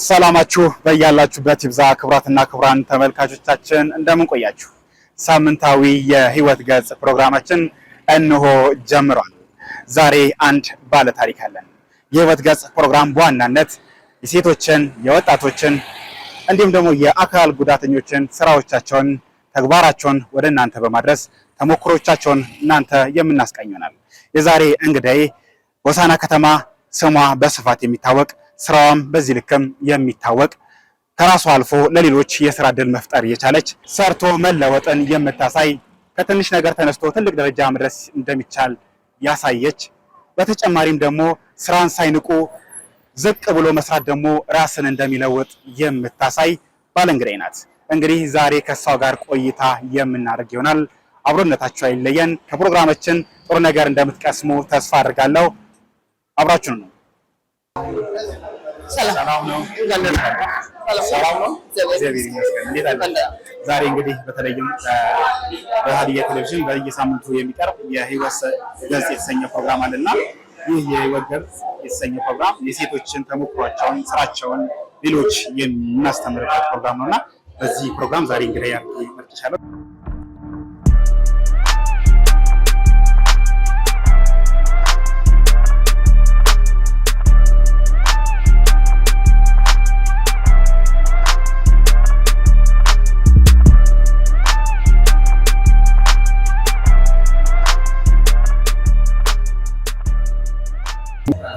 ሰላማችሁ በያላችሁበት ይብዛ። ክብራትና ክብራን ተመልካቾቻችን እንደምን ቆያችሁ? ሳምንታዊ የህይወት ገጽ ፕሮግራማችን እንሆ ጀምሯል። ዛሬ አንድ ባለ ታሪክ አለን። የህይወት ገጽ ፕሮግራም በዋናነት የሴቶችን፣ የወጣቶችን እንዲሁም ደግሞ የአካል ጉዳተኞችን ስራዎቻቸውን፣ ተግባራቸውን ወደ እናንተ በማድረስ ተሞክሮቻቸውን እናንተ የምናስቃኙናል። የዛሬ እንግዳዬ ሆሳዕና ከተማ ስሟ በስፋት የሚታወቅ ስራዋም በዚህ ልክም የሚታወቅ ከራሷ አልፎ ለሌሎች የስራ ዕድል መፍጠር የቻለች ሰርቶ መለወጥን የምታሳይ ከትንሽ ነገር ተነስቶ ትልቅ ደረጃ መድረስ እንደሚቻል ያሳየች በተጨማሪም ደግሞ ስራን ሳይንቁ ዝቅ ብሎ መስራት ደግሞ ራስን እንደሚለውጥ የምታሳይ ባለእንግዳዬ ናት። እንግዲህ ዛሬ ከሷ ጋር ቆይታ የምናደርግ ይሆናል። አብሮነታችሁ አይለየን። ከፕሮግራማችን ጥሩ ነገር እንደምትቀስሙ ተስፋ አድርጋለሁ። አብራችሁ ነው። ሰላም ነው። ዛሬ እንግዲህ በተለይም በሀዲያ ቴሌቪዥን በየሳምንቱ የሚቀርብ የህይወት ገጽ የተሰኘ ፕሮግራም አለና ይህ የህይወት ገጽ የተሰኘ ፕሮግራም የሴቶችን ተሞክሯቸውን፣ ስራቸውን ሌሎች የምናስተምርበት ፕሮግራም ነውና በዚህ ፕሮግራም ዛሬ እንግዲህ መጥቻለሁ።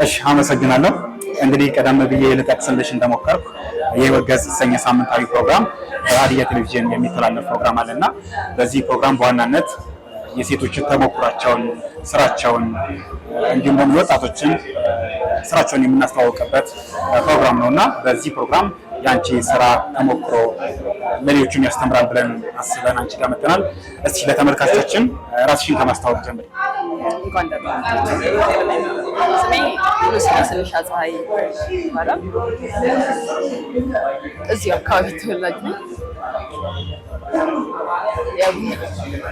እሺ አመሰግናለሁ። እንግዲህ ቀደም ብዬ ልጠቅስልሽ እንደሞከርኩ የህይወት ገጽ የተሰኘ ሳምንታዊ ፕሮግራም በሀዲያ ቴሌቪዥን የሚተላለፍ ፕሮግራም አለና በዚህ ፕሮግራም በዋናነት የሴቶችን ተሞክሯቸውን፣ ስራቸውን እንዲሁም ደግሞ ወጣቶችን ስራቸውን የምናስተዋውቅበት ፕሮግራም ነውና በዚህ ፕሮግራም የአንቺ ስራ ተሞክሮ ለሌሎችም ያስተምራል ብለን አስበን አንቺ ጋር መጥተናል። እስቲ ለተመልካቾቻችን ራስሽን ከማስተዋወቅ ጀምሪ። እንኳን ደህና ስሜ ስለሻ ፀሐይ ይባላል። እዚህ አካባቢ ተወላጅ ነኝ።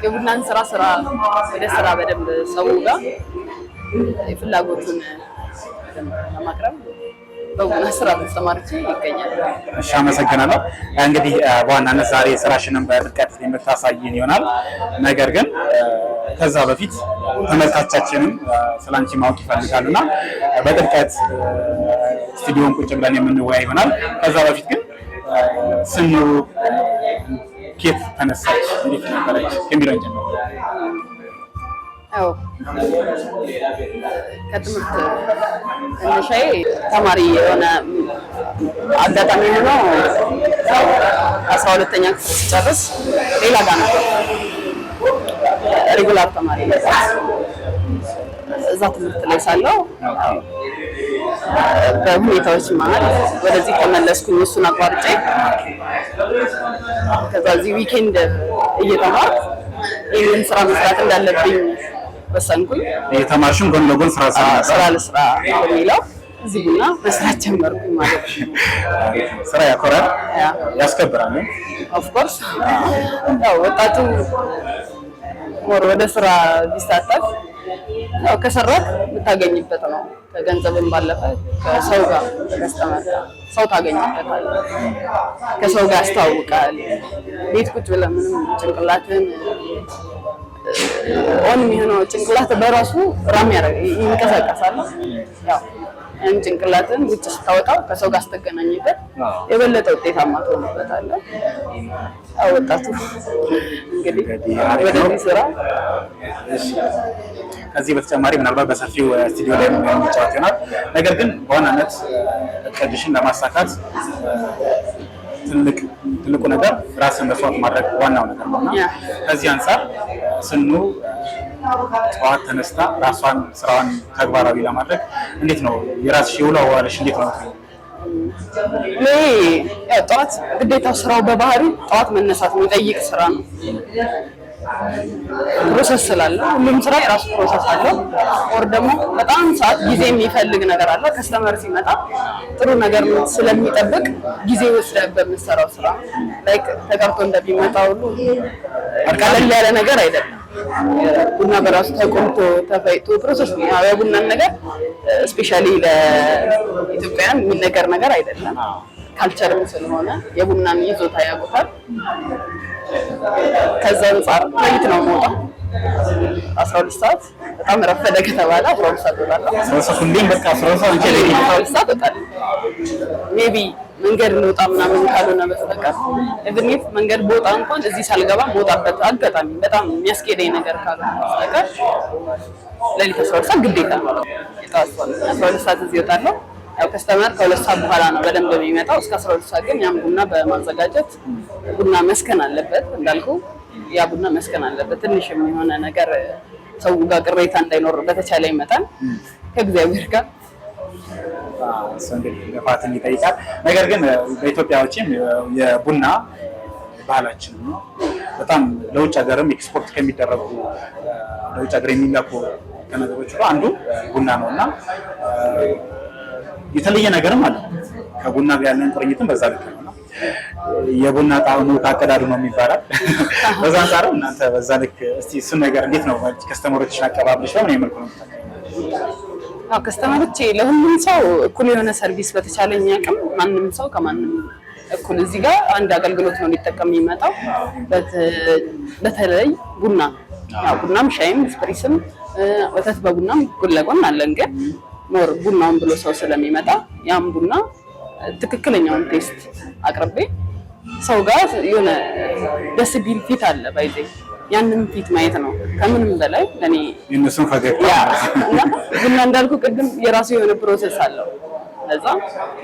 የቡናን ስራ ወደ ስራ በደንብ ሰው ጋር የፍላጎቱን ለማቅረብ በቡና ስራ ተሰማርቼ ይገኛል። እሺ አመሰግናለሁ። እንግዲህ በዋናነት ዛሬ ስራሽንም በጥልቀት የምታሳይን ይሆናል። ነገር ግን ከዛ በፊት ተመልካቾቻችንም ስላንቺ ማወቅ ይፈልጋሉና በጥልቀት ስቱዲዮን ቁጭ ብለን የምንወያይ ይሆናል። ከዛ በፊት ግን ስኑ ኬት ተነሳች፣ እንዴት ነበረች ከሚለውን ጀምሮ። አዎ ከትምህርት መነሻዬ ተማሪ የሆነ አጋጣሚ ሆኖ 12ኛ ክፍል ሲጨርስ ሌላ ጋር ነበር ሬጉላር ተማሪ ነበር። እዛ ትምህርት ላይ ሳለው በሁኔታዎች መሀል ወደዚህ ተመለስኩኝ። እሱን አቋርጬ ከዛ እዚህ ዊኬንድ እየተማርኩ ይህንን ስራ መስራት እንዳለብኝ ወሰንኩኝ። የተማርሽም ጎን ለጎን ስራ ለስራ በሚለው እዚህ ቡና መስራት ጀመርኩኝ ማለት ነው። ስራ ያኮራል፣ ያስከብራል። ኦፍ ኮርስ ያው ወጣቱ ወደ ስራ ቢሳተፍ ያው ከሰራህ የምታገኝበት ነው። ከገንዘብም ባለፈ ከሰው ጋር ከስተመር ሰው ታገኝበታለህ። ከሰው ጋር ያስተዋውቃል። ቤት ቁጭ ብለህ ምንም ጭንቅላትን ኦን የሚሆነው ጭንቅላት በራሱ ራም ይንቀሳቀሳል። ያው ያን ጭንቅላትን ውጭ ስታወጣው ከሰው ጋር ስትገናኝበት የበለጠ ውጤታማ ትሆንበታለህ። ወጣቱ እንግዲህ ወደዚህ ስራ ከዚህ በተጨማሪ ምናልባት በሰፊው ስቱዲዮ ላይ የምንጫወት ይሆናል። ነገር ግን በዋናነት እቅድሽን ለማሳካት ትልቁ ነገር ራስን መስዋዕት ማድረግ ዋናው ነገር ነውና ከዚህ አንፃር ስኑ ጠዋት ተነስታ ራሷን ስራዋን ተግባራዊ ለማድረግ እንዴት ነው የራስሽ የውሎ አዋልሽ እንዴት ነው? ጠዋት ግዴታ ስራው በባህሪው ጠዋት መነሳት የሚጠይቅ ስራ ነው። ፕሮሰስ ስላለ ሁሉም ስራ የራሱ ፕሮሰስ አለው። ወር ደግሞ በጣም ሰዓት ጊዜ የሚፈልግ ነገር አለ። ከስተመር ሲመጣ ጥሩ ነገር ስለሚጠብቅ ጊዜ ወስደህ በምትሰራው ስራ ላይክ ተቀርቶ እንደሚመጣ ሁሉ ቀለል ያለ ነገር አይደለም። ቡና በራሱ ተቆልቶ ተፈይቶ ፕሮሰስ ነው። የቡናን ነገር ስፔሻሊ ለኢትዮጵያን የሚነገር ነገር አይደለም። ካልቸርም ስለሆነ የቡናን ይዞታ ያውቁታል። ከዛ አንፃር ለይት ነው የምወጣው 12 ሰዓት በጣም ረፈደ ከተባለ 12 ሰዓት እወጣለሁ። ሁሌም በቃ 12 ሰዓት እንጂ ለይት 12 ሰዓት እወጣለሁ። ሜቢ መንገድ ልወጣ ምናምን ካልሆነ በስተቀር እብኔት መንገድ ቦታ እንኳን እዚህ ሳልገባ ቦታበት አጋጣሚ በጣም የሚያስኬደኝ ነገር ካልሆነ በስተቀር ለሊት 12 ሰዓት ግዴታ ነው። የጠዋት 12 ሰዓት እዚህ እወጣለሁ። ያው ከስተመር ከ2 ሰዓት በኋላ ነው በደንብ የሚመጣው። እስከ 12 ሰዓት ግን ያም ቡና በማዘጋጀት ቡና መስከን አለበት እንዳልኩ ያ ቡና መስከን አለበት። ትንሽ የሆነ ነገር ሰው ጋር ቅሬታ እንዳይኖር በተቻለ መጠን ከእግዚአብሔር ጋር እንግዲህ ልፋትን ይጠይቃል። ነገር ግን በኢትዮጵያ ውጪም የቡና ባህላችን ነው። በጣም ለውጭ ሀገርም ኤክስፖርት ከሚደረጉ ለውጭ ሀገር የሚላኩ ከነገሮች አንዱ ቡና ነውና የተለየ ነገርም አለ። ከቡና ጋር ያለን ቁርኝትም በዛ ልክ ነው። የቡና ጣዕሙ ካቀዳዱ ነው የሚባላል። በዛ አንፃር እናንተ በዛ ልክ እስቲ እሱን ነገር እንዴት ነው ከስተመሮችን አቀባበልሽ በምን መልኩ ነው? አዎ ከስተመሮቼ ለሁሉም ሰው እኩል የሆነ ሰርቪስ በተቻለኝ አቅም ማንም ሰው ከማንም እኩል እዚህ ጋር አንድ አገልግሎት ነው ሊጠቀም የሚመጣው። በተለይ ቡና ያው ቡናም ሻይም ስፕሪስም ወተት በቡናም ጎን ለጎን አለን። ግን ሞር ቡናውን ብሎ ሰው ስለሚመጣ ያም ቡና ትክክለኛውን ቴስት አቅርቤ ሰው ጋር የሆነ ደስ ቢል ፊት አለ ባይዘ ያንን ፊት ማየት ነው ከምንም በላይ ለኔ እነሱን ፈገግታ እና ቡና እንዳልኩ ቅድም የራሱ የሆነ ፕሮሰስ አለው። ለዛ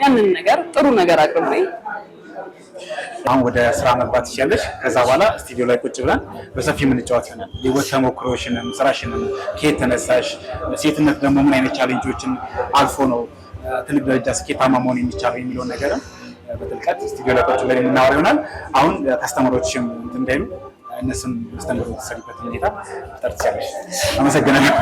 ያንን ነገር ጥሩ ነገር አቅርቤ አሁን ወደ ስራ መግባት ይችላልሽ። ከዛ በኋላ ስቱዲዮ ላይ ቁጭ ብለን በሰፊ የምንጫወት ይሆናል። የህይወት ተሞክሮሽንም ስራሽንም ከየት ተነሳሽ፣ ሴትነት ደግሞ ምን አይነት ቻሌንጆችን አልፎ ነው ትልቅ ደረጃ ስኬታማ መሆን የሚቻለው የሚለውን ነገርም በጥልቀት ስቱዲዮ ላይ ቁጭ ብለን የምናወራ ይሆናል። አሁን ከስተመሮችም እንዳይሉ እነሱን መስተንግዶ ተሰሪበት ሁኔታ ተርትያለሽ። አመሰግናለሁ።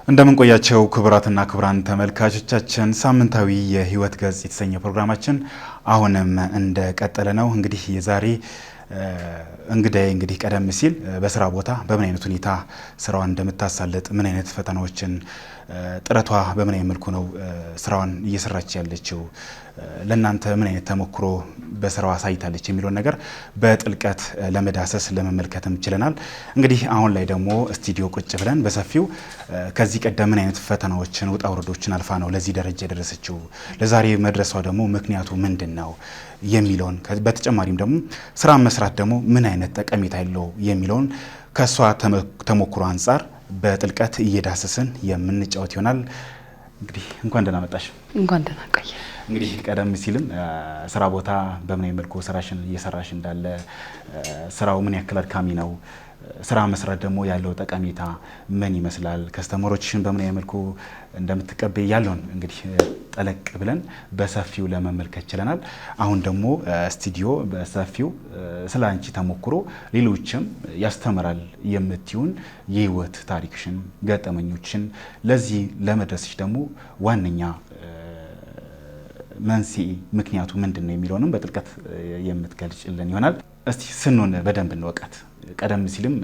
እንደምን ቆያቸው ክቡራትና ክቡራን ተመልካቾቻችን፣ ሳምንታዊ የህይወት ገጽ የተሰኘ ፕሮግራማችን አሁንም እንደቀጠለ ነው። እንግዲህ የዛሬ እንግዲህ ቀደም ሲል በስራ ቦታ በምን አይነት ሁኔታ ስራዋን እንደምታሳልጥ ምን አይነት ፈተናዎችን ጥረቷ በምን አይነት መልኩ ነው ስራዋን እየሰራች ያለችው ለእናንተ ምን አይነት ተሞክሮ በስራዋ አሳይታለች የሚለውን ነገር በጥልቀት ለመዳሰስ ለመመልከትም ችለናል። እንግዲህ አሁን ላይ ደግሞ ስቱዲዮ ቁጭ ብለን በሰፊው ከዚህ ቀደም ምን አይነት ፈተናዎችን ውጣ ውረዶችን አልፋ ነው ለዚህ ደረጃ የደረሰችው፣ ለዛሬ መድረሷ ደግሞ ምክንያቱ ምንድነው የሚለውን በተጨማሪም ደግሞ ስራ መስራት ደግሞ ምን አይነት ጠቀሜታ ያለው የሚለውን ከሷ ተሞክሮ አንፃር በጥልቀት እየዳሰስን የምንጫወት ይሆናል። እንግዲህ እንኳን ደህና መጣሽ። እንኳን ደህና ቆየ። እንግዲህ ቀደም ሲልም ስራ ቦታ በምን መልኩ ስራሽን እየሰራሽ እንዳለ፣ ስራው ምን ያክል አድካሚ ነው፣ ስራ መስራት ደግሞ ያለው ጠቀሜታ ምን ይመስላል፣ ከስተመሮችሽን በምን መልኩ እንደምትቀበይ ያለውን እንግዲህ ጠለቅ ብለን በሰፊው ለመመልከት ችለናል። አሁን ደግሞ ስቱዲዮ በሰፊው ስለ አንቺ ተሞክሮ ሌሎችም ያስተምራል የምትዩን የህይወት ታሪክሽን፣ ገጠመኞችን ለዚህ ለመድረስሽ ደግሞ ዋነኛ መንስኤ ምክንያቱ ምንድነው የሚለውንም በጥልቀት የምትገልጭልን ይሆናል። እስቲ ስኑን በደንብ እንወቃት። ቀደም ሲልም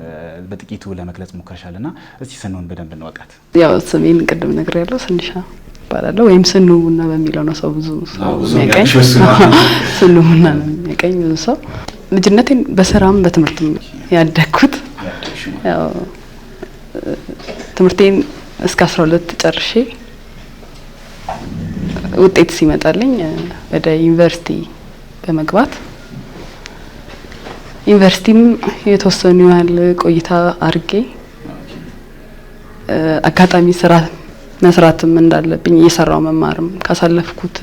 በጥቂቱ ለመግለጽ ሞክረሻልና እስቲ ስኑን በደንብ እንወቃት። ያው ስሜን ቅድም ነግሬያለሁ፣ ስንሻ እባላለሁ ወይም ስኑ ቡና በሚለው ነው ሰው ብዙ ሰው የሚያቀኝ። ስኑ ቡና ነው የሚያቀኝ ብዙ ሰው። ልጅነቴን በስራም በትምህርትም ያደግኩት ያው ትምህርቴን እስከ 12 ጨርሼ ውጤት ሲመጣልኝ ወደ ዩኒቨርሲቲ በመግባት ዩኒቨርሲቲም የተወሰኑ ያህል ቆይታ አድርጌ አጋጣሚ ስራ መስራትም እንዳለብኝ እየሰራው መማርም ካሳለፍኩት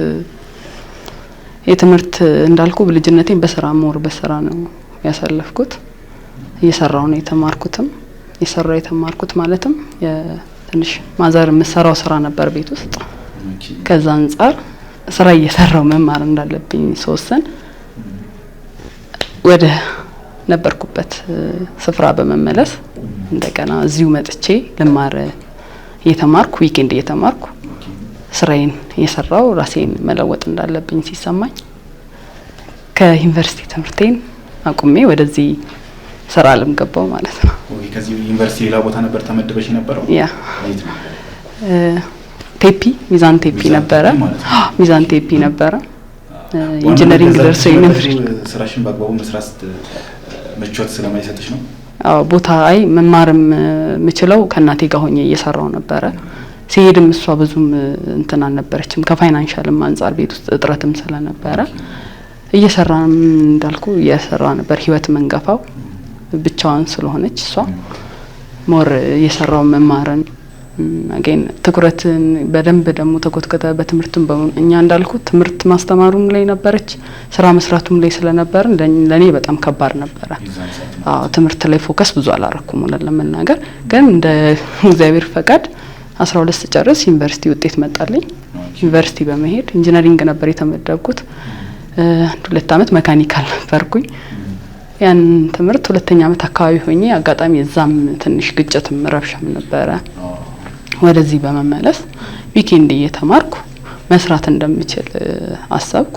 የትምህርት እንዳልኩ በልጅነቴን በስራ በስራ ነው ያሳለፍኩት። እየሰራው ነው የተማርኩት ማለትም የትንሽ ማዘር መሰራው ስራ ነበር ቤት ውስጥ። ከዛ አንፃር ስራ እየሰራው መማር እንዳለብኝ ተወሰን ወደ ነበርኩበት ስፍራ በመመለስ እንደገና እዚሁ መጥቼ ልማር እየተማርኩ ዊኬንድ እየተማርኩ ስራዬን እየሰራው ራሴን መለወጥ እንዳለብኝ ሲሰማኝ ከዩኒቨርሲቲ ትምህርቴን አቁሜ ወደዚህ ስራ ዓለም ገባው ማለት ነው። ከዚህ ዩኒቨርሲቲ ሌላ ቦታ ነበር ተመድበሽ የነበረው? ያ ቴፒ ሚዛን ቴፒ ነበረ። ሚዛን ቴፒ ነበረ። ኢንጂነሪንግ ደርሰኝ ነበር። ስራሽን በአግባቡ መስራት ምቾት ስለማይሰጥሽ ነው? አዎ ቦታ መማርም የምችለው ከእናቴ ጋር ሆኜ እየሰራው ነበረ። ሲሄድም እሷ ብዙም እንትን አልነበረችም። ከፋይናንሻልም አንፃር ቤት ውስጥ እጥረትም ስለነበረ እየሰራን እንዳልኩ እየሰራ ነበር ህይወት መንገፋው ብቻዋን ስለሆነች እሷ ሞር እየሰራው መማርን አገን ትኩረትን በደንብ ደግሞ ተኮትከተ በትምህርቱም እኛ እንዳልኩ ትምህርት ማስተማሩም ላይ ነበረች ስራ መስራቱም ላይ ስለነበር ለኔ በጣም ከባድ ነበር። አዎ ትምህርት ላይ ፎከስ ብዙ አላረኩም ለመናገር ግን እንደ እግዚአብሔር ፈቃድ 12 ጨርስ ዩኒቨርሲቲ ውጤት መጣልኝ። ዩኒቨርሲቲ በመሄድ ኢንጂነሪንግ ነበር የተመደብኩት። 2 አመት መካኒካል ነበርኩኝ። ያን ትምህርት 2ኛ አመት አካባቢ ሆኜ አጋጣሚ እዛም ትንሽ ግጭትም ረብሻም ነበረ። ወደዚህ በመመለስ ዊኬንድ እየተማርኩ መስራት እንደምችል አሰብኩ።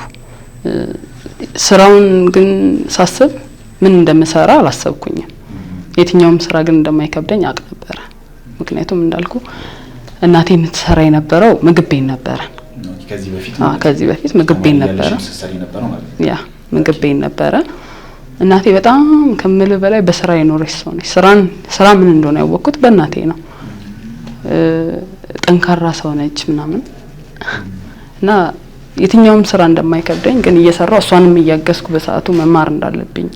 ስራውን ግን ሳስብ ምን እንደምሰራ አላሰብኩኝም። የትኛውም ስራ ግን እንደማይከብደኝ አቅ ነበር። ምክንያቱም እንዳልኩ እናቴ የምትሰራ የነበረው ምግብ ቤት ነበረ። ከዚህ በፊት ምግብ ቤት ነበረ። ያ ምግብ ቤት ነበረ። እናቴ በጣም ከምል በላይ በስራ የኖረች ሰው ነች። ስራ ምን እንደሆነ ያወቅኩት በእናቴ ነው። ጠንካራ ሰው ነች ምናምን እና የትኛውም ስራ እንደማይከብደኝ ግን እየሰራው እሷንም እያገዝኩ በሰዓቱ መማር እንዳለብኝ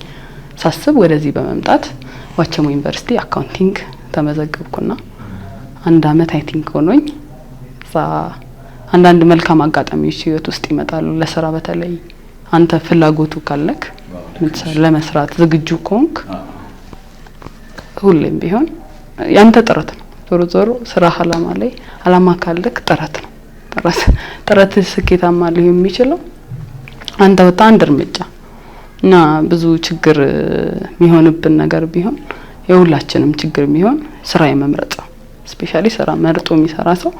ሳስብ ወደዚህ በመምጣት ዋቸሞ ዩኒቨርሲቲ አካውንቲንግ ተመዘገብኩና 1 አመት አይ ቲንክ ሆኖኝ አንዳንድ መልካም አጋጣሚዎች ህይወት ውስጥ ይመጣሉ። ለስራ በተለይ አንተ ፍላጎቱ ካለክ ለመስራት ዝግጁ ከሆንክ ሁሌም ቢሆን ያንተ ጥረት ነው። ዞሮ ስራ አላማ ካለክ ጥረት ነው። ጥረት ስኬታማ ሊሆን የሚችለው አንተ አንድ እርምጃ እና ብዙ ችግር የሚሆንብን ነገር ቢሆን የሁላችንም ችግር የሚሆን ስራ የመምረጥ ስፔሻሊ ስራ መርጦ የሚሰራ ሰው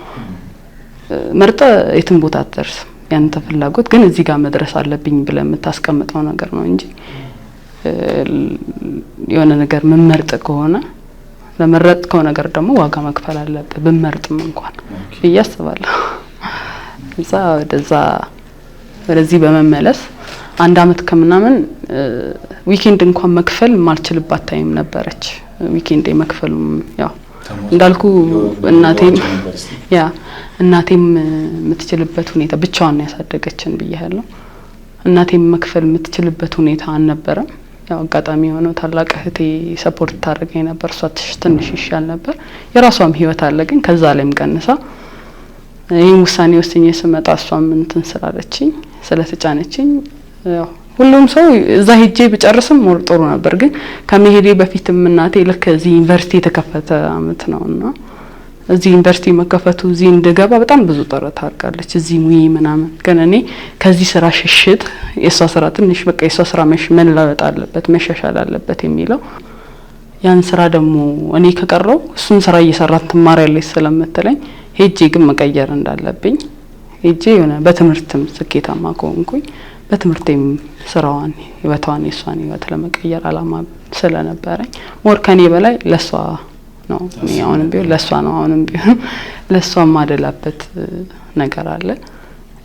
መርጠ የትም ቦታ አትደርስም። ያንተ ፍላጎት ግን እዚህ ጋር መድረስ አለብኝ ብለህ የምታስቀምጠው ነገር ነው እንጂ የሆነ ነገር መመርጥ ከሆነ ለመረጥከው ነገር ደግሞ ዋጋ መክፈል አለብህ በመርጥም እንኳን በያስባለሁ። ወደዚህ በመመለስ 1 አመት ከምናምን ዊኬንድ እንኳን መክፈል ማልችልባት ታይም ነበረች። ዊኬንድ መክፈሉም ያው እንዳልኩ እናቴም የምትችልበት ሁኔታ ብቻዋን ያሳደገችን ብያለሁ። እናቴም መክፈል የምትችልበት ሁኔታ አልነበረም። ያው አጋጣሚ ሆኖ ታላቅ እህቴ ሰፖርት ታደርገኝ ነበር። እሷ ትንሽ ይሻል ነበር። የራሷም ህይወት አለ ግን ከዛ ላይም ቀንሳ ይሄን ውሳኔ ወስኜ ስመጣ እሷም እንትን ስላለችኝ ስለተጫነችኝ ያው ሁሉም ሰው እዛ ሄጄ ብጨርስም ሞር ጥሩ ነበር። ግን ከመሄዴ በፊትም እናቴ ለከ እዚህ ዩኒቨርሲቲ የተከፈተ አመት ነውና እዚህ ዩኒቨርሲቲ መከፈቱ እዚህ እንደገባ በጣም ብዙ ጥረት አድርጋለች። እዚህ ሙይ ምናምን ግን እኔ ከዚህ ስራ ሽሽት የሷ ስራ ትንሽ በቃ የሷ ስራ መለወጥ አለበት መሻሻል አለበት የሚለው ያን ስራ ደግሞ እኔ ከቀረው እሱን ስራ እየሰራን ትማሪያለሽ ስለምትለኝ ሄጄ ግን መቀየር እንዳለብኝ ሄጄ የሆነ በትምህርትም ስኬታማ ከሆንኩኝ በትምህርቴም ስራዋን ህይወቷን የሷን ህይወት ለመቀየር አላማ ስለነበረኝ ሞር ከኔ በላይ ለሷ ነው። አሁንም ቢሆን ለሷ ነው። አሁንም ቢሆን ለሷ ማደላበት ነገር አለ።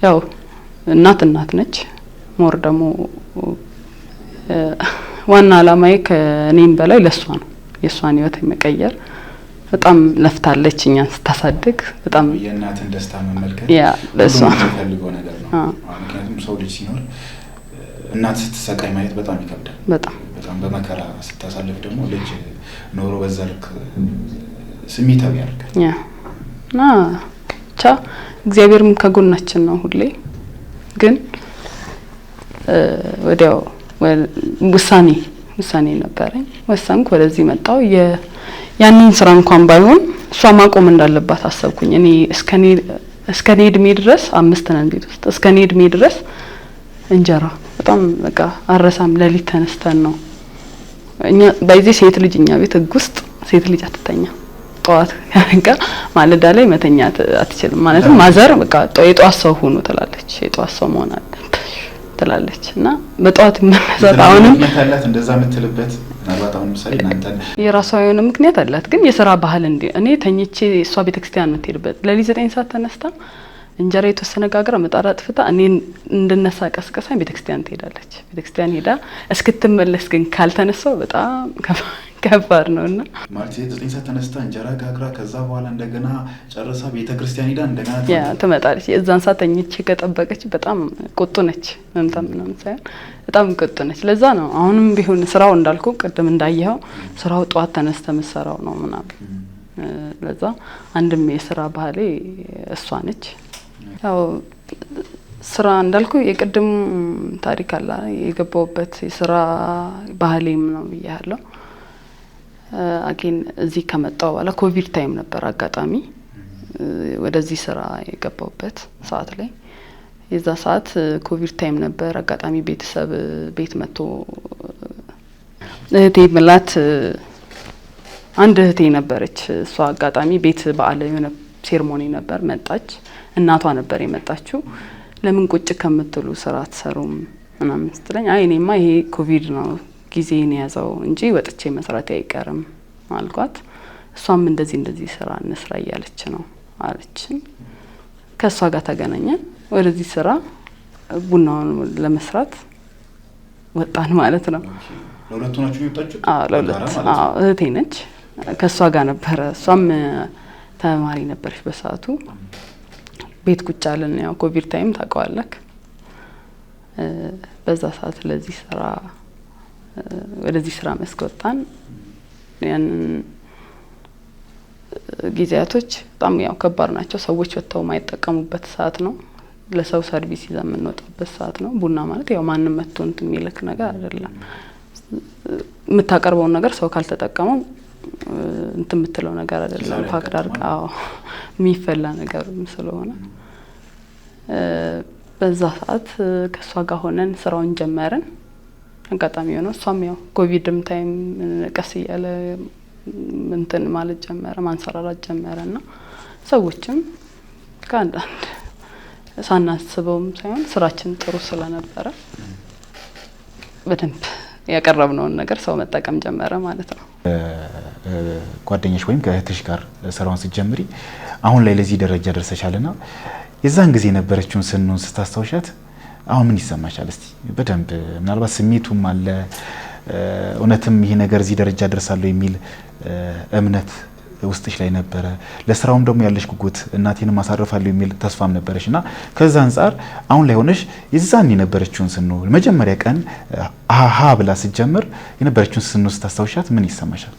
ያው እናት ነች። ሞር ደግሞ ዋና አላማዬ ከኔም በላይ ለሷ ነው። የሷን ህይወት መቀየር በጣም ለፍታለች እኛን ስታሳድግ በጣም የእናትን ደስታ መመልከት ያ ለሷ ፈልገው ነገር ነው ምክንያቱም ሰው ልጅ ሲኖር እናት ስትሰቃይ ማየት በጣም ይከብዳል በጣም በመከራ ስታሳልፍ ደግሞ ልጅ ኖሮ በዛ ልክ ስሜታዊ ያደርጋል ያ ብቻ እግዚአብሔርም ከጎናችን ነው ሁሌ ግን ወዲያው ውሳኔ ነበረኝ ወሰንኩ ወደዚህ መጣው ያንን ስራ እንኳን ባይሆን እሷ ማቆም እንዳለባት አሰብኩኝ እኔ እስከኔ እድሜ ድረስ 5 ነን ቤት ውስጥ እስከኔ እድሜ ድረስ እንጀራ በጣም በቃ አረሳም ለሊት ተነስተን ነው እኛ በዚህ ሴት ልጅ እኛ ቤት ህግ ውስጥ ሴት ልጅ አትተኛ ጧት ያንቃ ማለዳ ላይ መተኛት አትችልም ማለትም ማዘር በቃ የጧት ሰው ሆኖ ትላለች የጧት ሰው መሆን ትላለች እና በጧት መነሳት አሁንም መታላት እንደዛ ምትልበት ምናልባት አሁን ምሳሌ እናንተ የራሷ የሆነ ምክንያት አላት ግን የሥራ ባህል እንዴ እኔ ተኝቼ እሷ ቤተክርስቲያን የምትሄድበት ለሊት 9 ሰዓት ተነስታ እንጀራ የተወሰነ ጋግራ መጣራ ጥፍታ እኔን እንድነሳ ቀስቀሳኝ ቤተክርስቲያን ትሄዳለች ቤተክርስቲያን ሄዳ እስክትመለስ ግን ካልተነሳው በጣም ከባድ ነውና ማለት 9 ሰዓት ተነስታ እንጀራ ጋግራ ከዛ በኋላ እንደገና ጨርሳ ቤተክርስቲያን ሄዳ እንደገና ያ ትመጣለች የዛን ሰዓት ተኝቼ ከጠበቀች በጣም ቁጡ ነች ምንም ሳይሆን በጣም ቁጡ ነች ለዛ ነው አሁንም ቢሆን ስራው እንዳልኩ ቀደም እንዳየኸው ስራው ጧት ተነስተ መስራው ነው ምናምን ለዛ አንድም የሥራ ባህሌ እሷ ነች ያው ስራ እንዳልኩ የቀደም ታሪክ አለ የገባውበት የሥራ ባህሌም ነው ብያለሁ አገን እዚህ ከመጣው በኋላ ኮቪድ ታይም ነበር አጋጣሚ ወደዚህ ስራ የገባውበት ሰዓት ላይ የዛ ሰዓት ኮቪድ ታይም ነበር አጋጣሚ ቤተሰብ ቤት መጥቶ እህቴ ምላት አንድ እህቴ ነበረች እሷ አጋጣሚ ቤት በዓል የሆነ ሴርሞኒ ነበር መጣች እናቷ ነበር የመጣችው ለምን ቁጭ ከምትሉ ስራ አትሰሩም ምናምን ስትለኝ አይ እኔማ ይሄ ኮቪድ ነው ጊዜን ያዘው እንጂ ወጥቼ መስራት አይቀርም አልኳት እሷም እንደዚህ ስራ እንስራ እያለች ነው አለችኝ ከሷ ጋር ተገናኘን ወደዚህ ስራ ቡናውን ለመስራት ወጣን ማለት ነው ለሁለቱ ናችሁ የወጣችሁት ለሁለት እህቴ ነች ከሷ ጋር ነበር እሷም ተማሪ ነበረች በሰዓቱ ቤት ቁጭ አለን ያው ኮቪድ ታይም ታውቀዋለህ በዛ ሰዓት ለዚህ ስራ ወደዚህ ስራ መስኮታን ያን ጊዜያቶች በጣም ያው ከባድ ናቸው ሰዎች ወጥተው ማይጠቀሙበት ሰዓት ነው ለሰው ሰርቪስ ይዘን የምንወጣበት ሰዓት ነው ቡና ማለት ያው ማንንም መጥቶ እንትን የሚልክ ነገር አይደለም የምታቀርበው ነገር ሰው ካልተጠቀመው እንትን የምትለው ነገር አይደለም ፋክት አርቃው የሚፈላ ነገር ስለሆነ በዛ ሰዓት ከሷ ጋር ሆነን ስራውን ጀመርን አጋጣሚ ሆኖ እሷም ያው ኮቪድም ታይም ቀስ ያለ እንትን ማለት ጀመረ ማንሰራራት ጀመረና ሰዎችም ካንዳንድ ሳናስበውም ሳይሆን ስራችን ጥሩ ስለነበረ በደንብ ያቀረብነውን ነገር ሰው መጠቀም ጀመረ ማለት ነው ጓደኛሽ ወይም ከእህትሽ ጋር ስራውን ስትጀምሪ አሁን ላይ ለዚህ ደረጃ ደርሰሻልና የዛን ጊዜ ነበረችውን ስንኑን ስታስታውሻት አሁን ምን ይሰማሻል እስቲ በደንብ ምናልባት ስሜቱም አለ እውነትም ይሄ ነገር እዚህ ደረጃ ደርሳለሁ የሚል እምነት ውስጥሽ ላይ ነበረ ለስራውም ደግሞ ያለሽ ጉጉት እናቴንም ማሳረፋለሁ የሚል ተስፋም ነበርሽና ከዛ አንፃር አሁን ላይ ሆነሽ የዛን የነበረችውን ስኑ መጀመሪያ ቀን አሃ ብላ ሲጀምር የነበረችውን ስኑ ስታስታውሻት ምን ይሰማሻል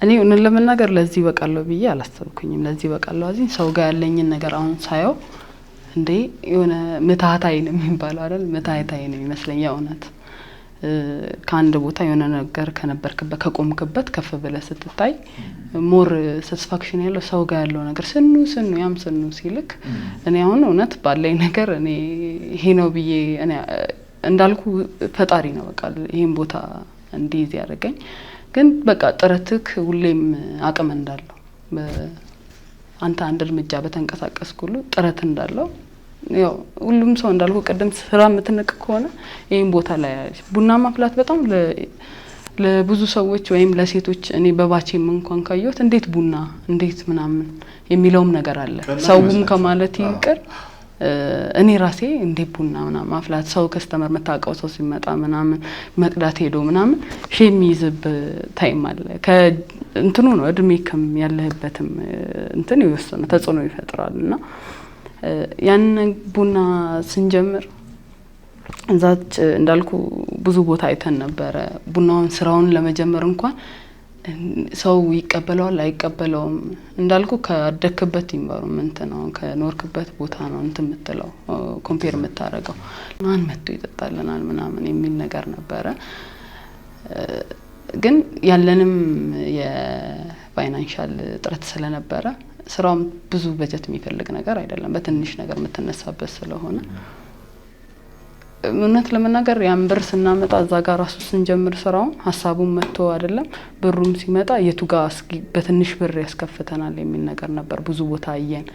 እኔ ለመናገር ለዚህ በቃለው ብዬ አላሰብኩኝም ለዚህ በቃለው አዚን ሰው ጋር ያለኝን ነገር አሁን ሳየው እንዴ የሆነ ምታታይ ነው የሚባለው አይደል ምታታይ ነው ይመስለኛል እውነት ካንድ ቦታ የሆነ ነገር ከነበርክበት ከቆምክበት ከፍ ብለህ ስትታይ ሞር ሳቲስፋክሽን ያለው ሰው ጋር ያለው ነገር ስኑ ያም ስኑ ሲልክ እኔ አሁን እውነት ባለኝ ነገር እኔ ይሄ ነው ብዬ እኔ እንዳልኩ ፈጣሪ ነው በቃ ይሄን ቦታ እንዲይዝ ያደረገኝ ግን በቃ ጥረትክ ሁሌም አቅም እንዳለው አንተ አንድ እርምጃ በተንቀሳቀስኩ ሁሉ ጥረት እንዳለው ያው ሁሉም ሰው እንዳልኩ ቀደም ስራ ምትነቅ ከሆነ ይሄን ቦታ ላይ ቡና ማፍላት በጣም ለብዙ ሰዎች ወይም ለሴቶች እኔ በባቼም እንኳን ካየሁት እንዴት ቡና እንዴት ምናምን የሚለውም ነገር አለ ሰውም ከማለት ይቅር እኔ ራሴ እንዴ ቡና ምናምን ማፍላት ሰው ከስተመር መታቀው ሰው ሲመጣ ምናምን መቅዳት ሄዶ ምናምን ሼም ይዝብ ታይም አለ ከእንትኑ ነው እድሜክም ያለህበትም እንትን ይወሰነ ተጽዕኖ ይፈጥራልና ያን ቡና ስንጀምር እንዛች እንዳልኩ ብዙ ቦታ አይተን ነበር ቡናውን ስራውን ለመጀመር እንኳን ሰው ይቀበላል አይቀበለውም እንዳልኩ ከአደክበት ኢንቫይሮንመንት ነው ከኖርክበት ቦታ ነው እንትን የምትለው ኮምፔር የምታረጋው ማን መጥቶ ይጠጣልናል ምናምን የሚል ነገር ነበር ግን ያለንም የፋይናንሻል ጥረት ስለነበረ ስራው ብዙ በጀት የሚፈልግ ነገር አይደለም በትንሽ ነገር የምትነሳበት ስለሆነ ምንነት ለመናገር ያንበር ስናመጣ እዛ ጋር ራሱ ስንጀምር ስራው ሐሳቡን መጥቶ አይደለም ብሩም ሲመጣ የቱ ጋር በትንሽ ብር ያስከፍተናል የሚል ነገር ነበር ብዙ ቦታ አየን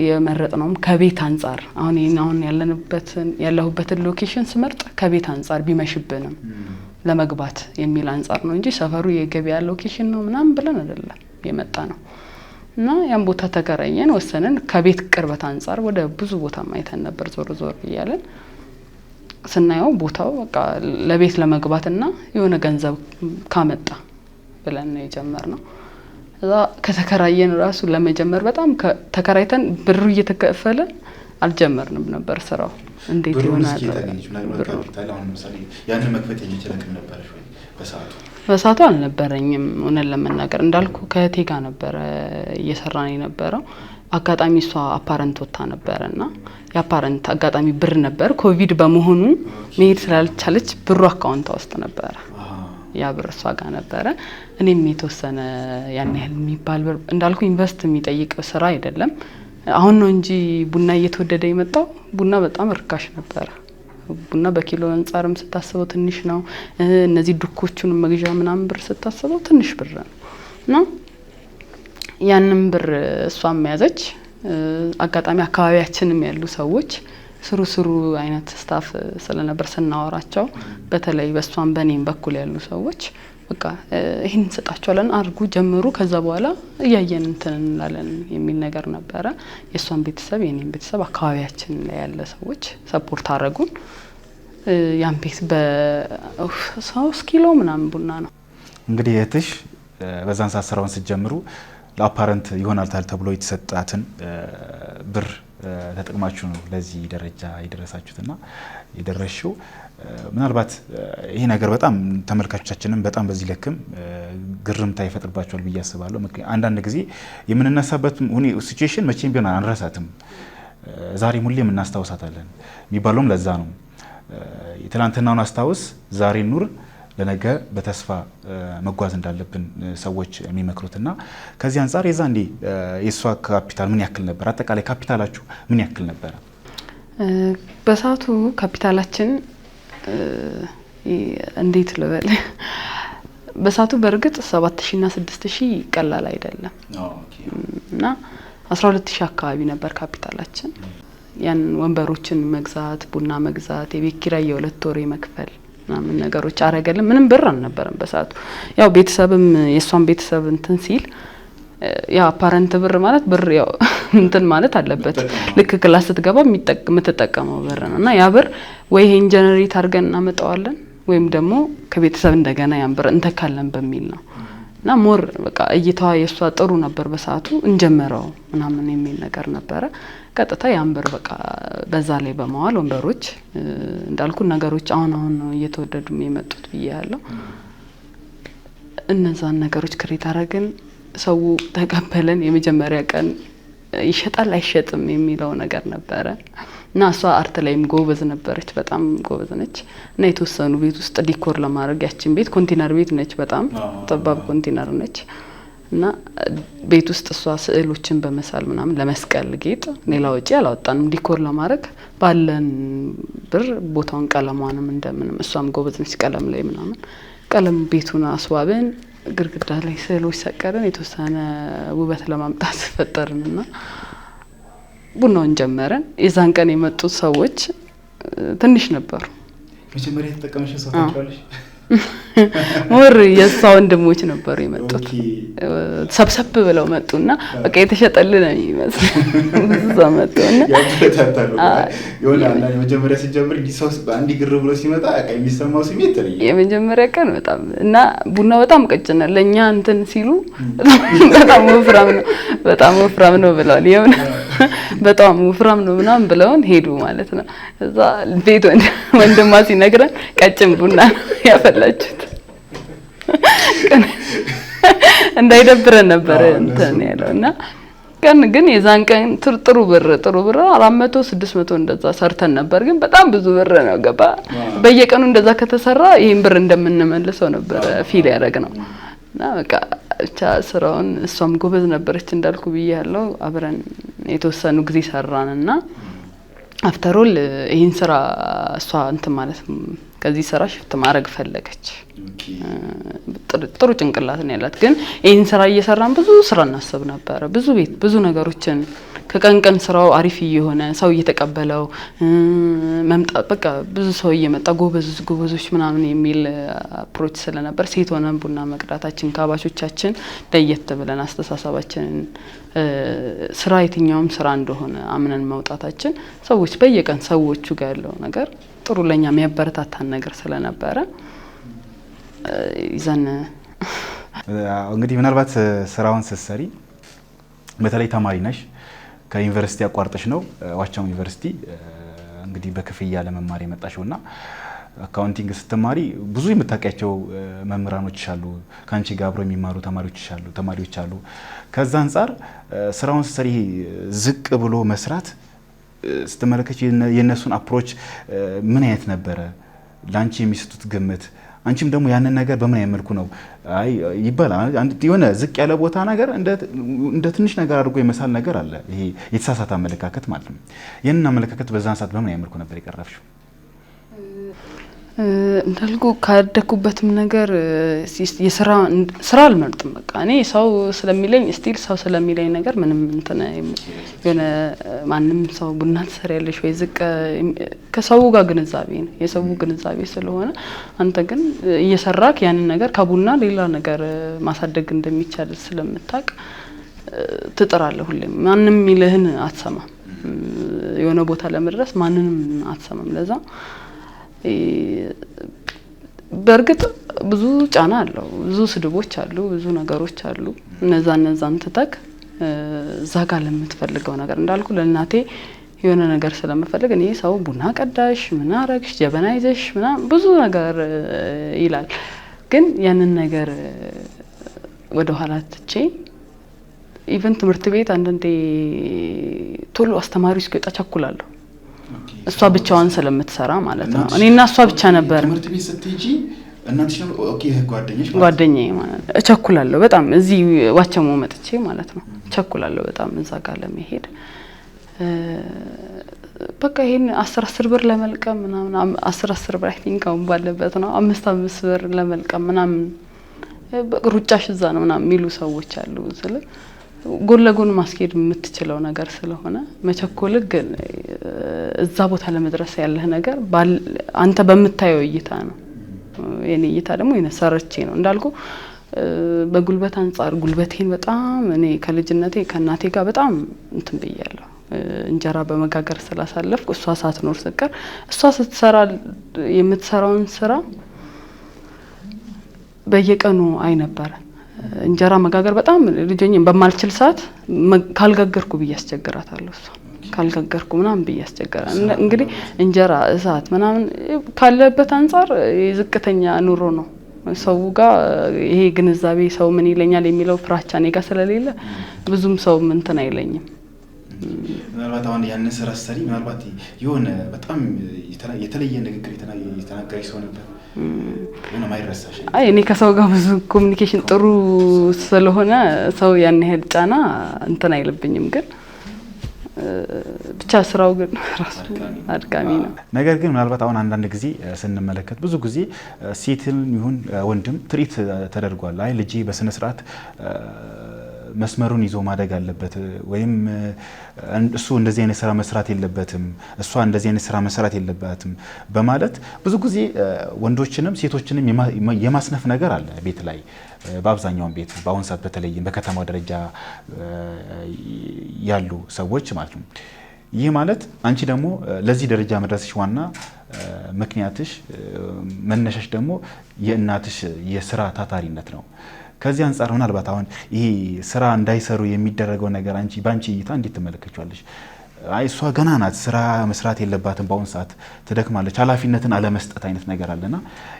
የመረጥነውም ከቤት አንፃር አሁን ያለሁበትን ሎኬሽን ስመርጥ ከቤት አንፃር ቢመሽብንም ለመግባት የሚል አንፃር ነው እንጂ ሰፈሩ የገበያ ሎኬሽን ነው ምናምን ብለን አይደለም የመጣ ነው እና ያን ቦታ ተከራየን ወሰነን ከቤት ቅርበት አንፃር ወደ ብዙ ቦታ ማይተን ነበር ዞር ይያለን ስናየው ቦታው በቃ ለቤት ለመግባትና የሆነ ገንዘብ ካመጣ ብለን ነው የጀመርነው እዛ ከተከራየን ራሱ ለመጀመር በጣም ተከራይተን ብሩ እየተከፈለ አልጀመርንም ነበር ስራው እንዴት ይሆናል ያን መክፈት የሚችል ነበር በሳቱ አልነበረኝም ሆነ ለመናገር እንዳልኩ ከቴጋ ነበር እየሰራን የነበረው አጋጣሚ እሷ አፓረንት ወጣ ነበርና ያፓረንት አጋጣሚ ብር ነበር ኮቪድ በመሆኑ መሄድ ስላልቻለች ብሩ አካውንቷ ውስጥ ነበር ያ ብር እሷ ጋር ነበር እኔም የተወሰነ ያን ያህል የሚባል ብር እንዳልኩ ኢንቨስት የሚጠይቅ ስራ አይደለም አሁን ነው እንጂ ቡና እየተወደደ የመጣው ቡና በጣም ርካሽ ነበር ቡና በኪሎ አንፃርም ስታስበው ትንሽ ነው እነዚህ ዱኮቹን መግዣ ምናምን ብር ስታስበው ትንሽ ብር ነው ያንን ብር እሷም ያዘች አጋጣሚ አካባቢያችንም ያሉ ሰዎች ስሩ አይነት ስታፍ ስለነበር ስናወራቸው በተለይ በሷም በኔም በኩል ያሉ ሰዎች በቃ ይሄን ሰጣቸዋለን አርጉ ጀምሩ ከዛ በኋላ ያየን እንትን እንላለን የሚል ነገር ነበር የሷን ቤተሰብ የኔም ቤተሰብ አካባቢያችን ላይ ያለ ሰዎች ሰፖርት አረጉን ያን ቤት በ3 ኪሎ ምናምን ቡና ነው እንግዲህ እህትሽ በዛን ሰዓት ስራውን ሲጀምሩ ለአፓረንት ይሆናል ተብሎ የተሰጣትን ብር ተጠቅማችሁ ነው ለዚህ ደረጃ ይደረሳችሁትና ይደረሽው ምናልባት ይሄ ነገር በጣም ተመልካቾቻችንን በጣም በዚህ ለክም ግርምታ ይፈጥርባቸዋል ብዬ አስባለሁ አንዳንድ ጊዜ የምንነሳበት ሲቹዌሽን መቼም ቢሆን አንረሳትም ዛሬ ሙሌም እናስታውሳታለን የሚባለውም ለዛ ነው የትላንትናውን አስታውስ ዛሬ ኑር ለነገ በተስፋ መጓዝ እንዳለብን ሰዎች የሚመክሩትና ከዚህ አንፃር የዛንዴ የሷ ካፒታል ምን ያክል ነበር አጠቃላይ ካፒታላችሁ ምን ያክል ነበር በሳቱ ካፒታላችን እንዴት ልበል በሳቱ በርግጥ 7000 እና 6000 ቀላል አይደለም እና 12000 አካባቢ ነበር ካፒታላችን ያን ወንበሮችን መግዛት ቡና መግዛት የቤት ኪራይ የሁለት ወር መክፈል ምናምን ነገሮች አረጋለን ምንም ብር አልነበረም በሳቱ ያው ቤተሰብም የሷን ቤተሰብ እንትን ሲል ያ አፓረንት ብር ማለት ብር ያው እንትን ማለት አለበት ልክ ክላስ ስትገባ የምትጠቀመው ብር ነውና ያ ብር ወይ ይሄን ጀነሬት አድርገን እናመጣዋለን ወይም ደግሞ ከቤተሰብ እንደገና ያን ብር እንተካለን በሚል ነው እና ሞር በቃ እይታዋ የሷ ጥሩ ነበር በሳቱ እንጀመረው ምናምን የሚል ነገር ነበር ቀጥታ ያን ብር በቃ በዛ ላይ በመዋል ወንበሮች እንዳልኩ ነገሮች አሁን ነው እየተወደዱ የመጡት ብያለሁ እነዛን ነገሮች ክሬት አረጋግን ሰው ተቀበለን የመጀመሪያ ቀን ይሸጣል አይሸጥም የሚለው ነገር ነበር እና እሷ አርት ላይም ጎበዝ ነበረች በጣም ጎበዝ ነች እና የተወሰኑ ቤት ውስጥ ዲኮር ለማድረግ ያቺን ቤት ኮንቴነር ቤት ነች በጣም ጠባብ ኮንቴነር ነች እና ቤት ውስጥ እሷ ስዕሎችን በመሳል ምናምን ለመስቀል ጌጥ ሌላ ወጪ አላወጣንም ዲኮር ለማድረግ ባለን ብር ቦታውን ቀለማንም እንደምንም እሷም ጎበዝ ነች ቀለም ላይ ምናምን ቀለም ቤቱን አስዋበን ግርግዳ ላይ ስዕሎች ሰቀለን የተወሰነ ውበት ለማምጣት ፈጠርንና ቡናውን ጀመረን የዛን ቀን የመጡት ሰዎች ትንሽ ነበሩ መጀመሪያ ተጠቀመሽ ሰው ታውቃለሽ ሞር የሷ ወንድሞች ነበሩ የመጡት ሰብሰብ ብለው መጡና በቃ የተሸጠልን ነው የሚመስል ብዙ ሰው መጡና ያበረታታሉ ይሆናል የመጀመሪያ ሲጀምር ዲሶስ በአንድ ግር ብሎ ሲመጣ የሚሰማው ስሜት ነው የመጀመሪያ ቀን በጣም እና ቡና በጣም ቀጭነ ለኛ እንትን ሲሉ በጣም ወፍራም ነው ብለዋል የሆነ በጣም ወፍራም ነው ምናምን ብለውን ሄዱ ማለት ነው እዛ ቤት ወንድማ ሲነግረን ቀጭን ቡና ያፈላችሁት እንዳይደብረን ነበር እንትን ያለውና ግን የዛን ቀን ጥሩ ብር 400 600 እንደዛ ሰርተን ነበር ግን በጣም ብዙ ብር ነው ገባ በየቀኑ እንደዛ ከተሰራ ይሄን ብር እንደምንመልሰው ነበር ፊል ያደረግነው እና በቃ ብቻ ስራውን እሷም ጎበዝ ነበረች እንዳልኩ ብያለሁ አብረን የተወሰኑ ጊዜ ሰራንና አፍተሮል ይሄን ስራ እሷ እንትን ማለት ከዚህ ስራ ሽፍት ማድረግ ፈለገች ጥሩ ጭንቅላት ነው ያላት ግን ይሄን ስራ እየሰራን ብዙ ስራ እናስብ ነበር ብዙ ነገሮችን ከቀንቀን ስራው አሪፍ እየሆነ ሰው እየተቀበለው መምጣት በቃ ብዙ ሰው እየመጣ ጎበዞች ምናምን የሚል አፕሮች ስለነበር ሴት ሆነን ቡና መቅዳታችን ካባቾቻችን ለየት ብለን አስተሳሰባችንን ስራ የትኛውም ስራ እንደሆነ አምነን መውጣታችን ሰዎች በየቀን ሰዎቹ ጋር ያለው ነገር ጥሩ ለኛ የሚያበረታታን ነገር ስለነበረ ይዘን እንግዲህ ምናልባት ስራውን ስትሰሪ በተለይ ተማሪ ነሽ ከዩኒቨርሲቲ አቋርጠሽ ነው ዋቻሞ ዩኒቨርሲቲ እንግዲህ በክፍያ ለመማር የመጣሽውና አካውንቲንግ ስትማሪ ብዙ የምታውቂያቸው መምህራኖች አሉ ካንቺ ጋር አብረው የሚማሩ ተማሪዎች አሉ ከዛ አንፃር ስራውን ስትሰሪ ዝቅ ብሎ መስራት ስትመለከች የነሱን አፕሮች ምን አይነት ነበር ላንቺ የሚሰጡት ግምት አንቺም ደግሞ ያንን ነገር በምን ያመልኩ ነው አይ ይባላል አንድ የሆነ ዝቅ ያለ ቦታ ነገር እንደ ትንሽ ነገር አድርጎ የመሳል ነገር አለ ይሄ የተሳሳተ አመለካከት ማለት ነው የነና አመለካከት በዛን ሰዓት በምን ያመልኩ ነበር የቀረፍሽው እንዳልኩ ካደኩበትም ነገር ስራ አልመርጥም በቃ እኔ ሰው ስለሚለኝ ስቲል ሰው ስለሚለኝ ነገር ምንም እንትን የሆነ ማንንም ሰው ቡና ትሰሪያለሽ ወይ ዝቅ ከሰው ጋር ግንዛቤ ነው የሰው ግንዛቤ ስለሆነ አንተ ግን እየሰራክ ያንን ነገር ከቡና ሌላ ነገር ማሳደግ እንደሚቻል ስለምታቅ ትጥራለህ ሁሌም ማንንም ይልህን አትሰማም የሆነ ቦታ ለመድረስ ማንንም አትሰማም ለዛ በርግጥ ብዙ ጫና አለው ብዙ ስድቦች አሉ ብዙ ነገሮች አሉ እነዛን ተተክ ዛጋ ለምትፈልገው ነገር እንዳልኩ ለእናቴ የሆነ ነገር ስለምፈልግ እኔ ሰው ቡና ቀዳሽ ምን አረግሽ ጀበና ይዘሽ ምናምን ብዙ ነገር ይላል ግን ያንን ነገር ወደ ኋላ ትቼ ኢቨን ትምህርት ቤት አንደንዴ ቶሎ አስተማሪው እስኪወጣ ቸኩላለሁ እሷ ብቻዋን ስለምትሰራ ማለት ነው እኔና እሷ ብቻ ነበር ትምህርት ቤት ስትሄጂ እናንተሽ ነው ኦኬ ጓደኛዬ ማለት እቸኩላለሁ በጣም እዚህ ዋቻሞ መጥቼ ማለት ነው እቸኩላለሁ በጣም እዛ ጋር ለመሄድ በቃ ይሄን 10 ብር ለመልቀም ምናምን 10 ብር አይ ቲንክ አሁን ባለበት ነው 5 ብር ለመልቀም ምናምን ሩጫሽ እዛ ነው ምናምን የሚሉ ሰዎች አሉ ስለ ጎን ለጎን ማስኬድ የምትችለው ነገር ስለሆነ መቸኮል ግን እዛ ቦታ ለመድረስ ያለህ ነገር አንተ በመታየው እይታ ነው የኔ እይታ ደግሞ የነሰረቼ ነው እንዳልኩ በጉልበት አንፃር ጉልበቴን በጣም እኔ ከልጅነቴ ከናቴ ጋር በጣም እንትን ብያለሁ እንጀራ በመጋገር ስላሳለፍኩ እሷ ሳትኖር ስቀር እሷ ስትሰራ የምትሰራውን ስራ በየቀኑ አይ ነበር እንጀራ መጋገር በጣም ልጅኝ በማልችል ሰዓት ካልጋገርኩ በያስቸግራታለሁ እሷ ካልጋገርኩ ምናምን በያስቸግራታ እንግዲህ እንጀራ እሳት ምናምን ካለበት አንፃር የዝቅተኛ ኑሮ ነው ሰው ጋር ይሄ ግንዛቤ ሰው ምን ይለኛል የሚለው ፍራቻ እኔ ጋር ስለሌለ ብዙም ሰው እንትን አይለኝም ምናልባት አሁን ያንን ስራ ሰሪ ምናልባት የሆነ በጣም የተለየ ንግግር የተናገረች ሰው ነበር እና ማይረሳሽ አይ እኔ ከሰው ጋር ብዙ ኮሙኒኬሽን ጥሩ ስለሆነ ሰው ያን ያህል ጫና እንትን አይልብኝም ግን ብቻ ስራው ግን ራሱ አድካሚ ነው ነገር ግን ምናልባት አሁን አንዳንድ ጊዜ ስንመለከት ብዙ ጊዜ ሴትን ይሁን ወንድም ትሪት ተደርጓል አይ ልጅ በስነ ስርዓት መስመሩን ይዞ ማደግ አለበት ወይም እሱ እንደዚህ አይነት ስራ መስራት የለበትም እሷ እንደዚህ አይነት ስራ መስራት የለባትም በማለት ብዙ ጊዜ ወንዶችንም ሴቶችንም የማስነፍ ነገር አለ ቤት ላይ በአብዛኛው ቤት በአሁን ሰዓት በተለይ በከተማው ደረጃ ያሉ ሰዎች ማለት ነው ይህ ማለት አንቺ ደግሞ ለዚህ ደረጃ መድረስሽ ዋና ምክንያትሽ መነሻሽ ደግሞ የእናትሽ የስራ ታታሪነት ነው ከዚህ አንፃር ምናልባት አሁን ይሄ ስራ እንዳይሰሩ የሚደረገው ነገር አንቺ ባንቺ እይታ እንዴት ትመለከቻለሽ አይ እሷ ገና ናት ስራ መስራት የለባትም በአሁን ሰዓት ትደክማለች ኃላፊነትን አለመስጠት አይነት ነገር አለና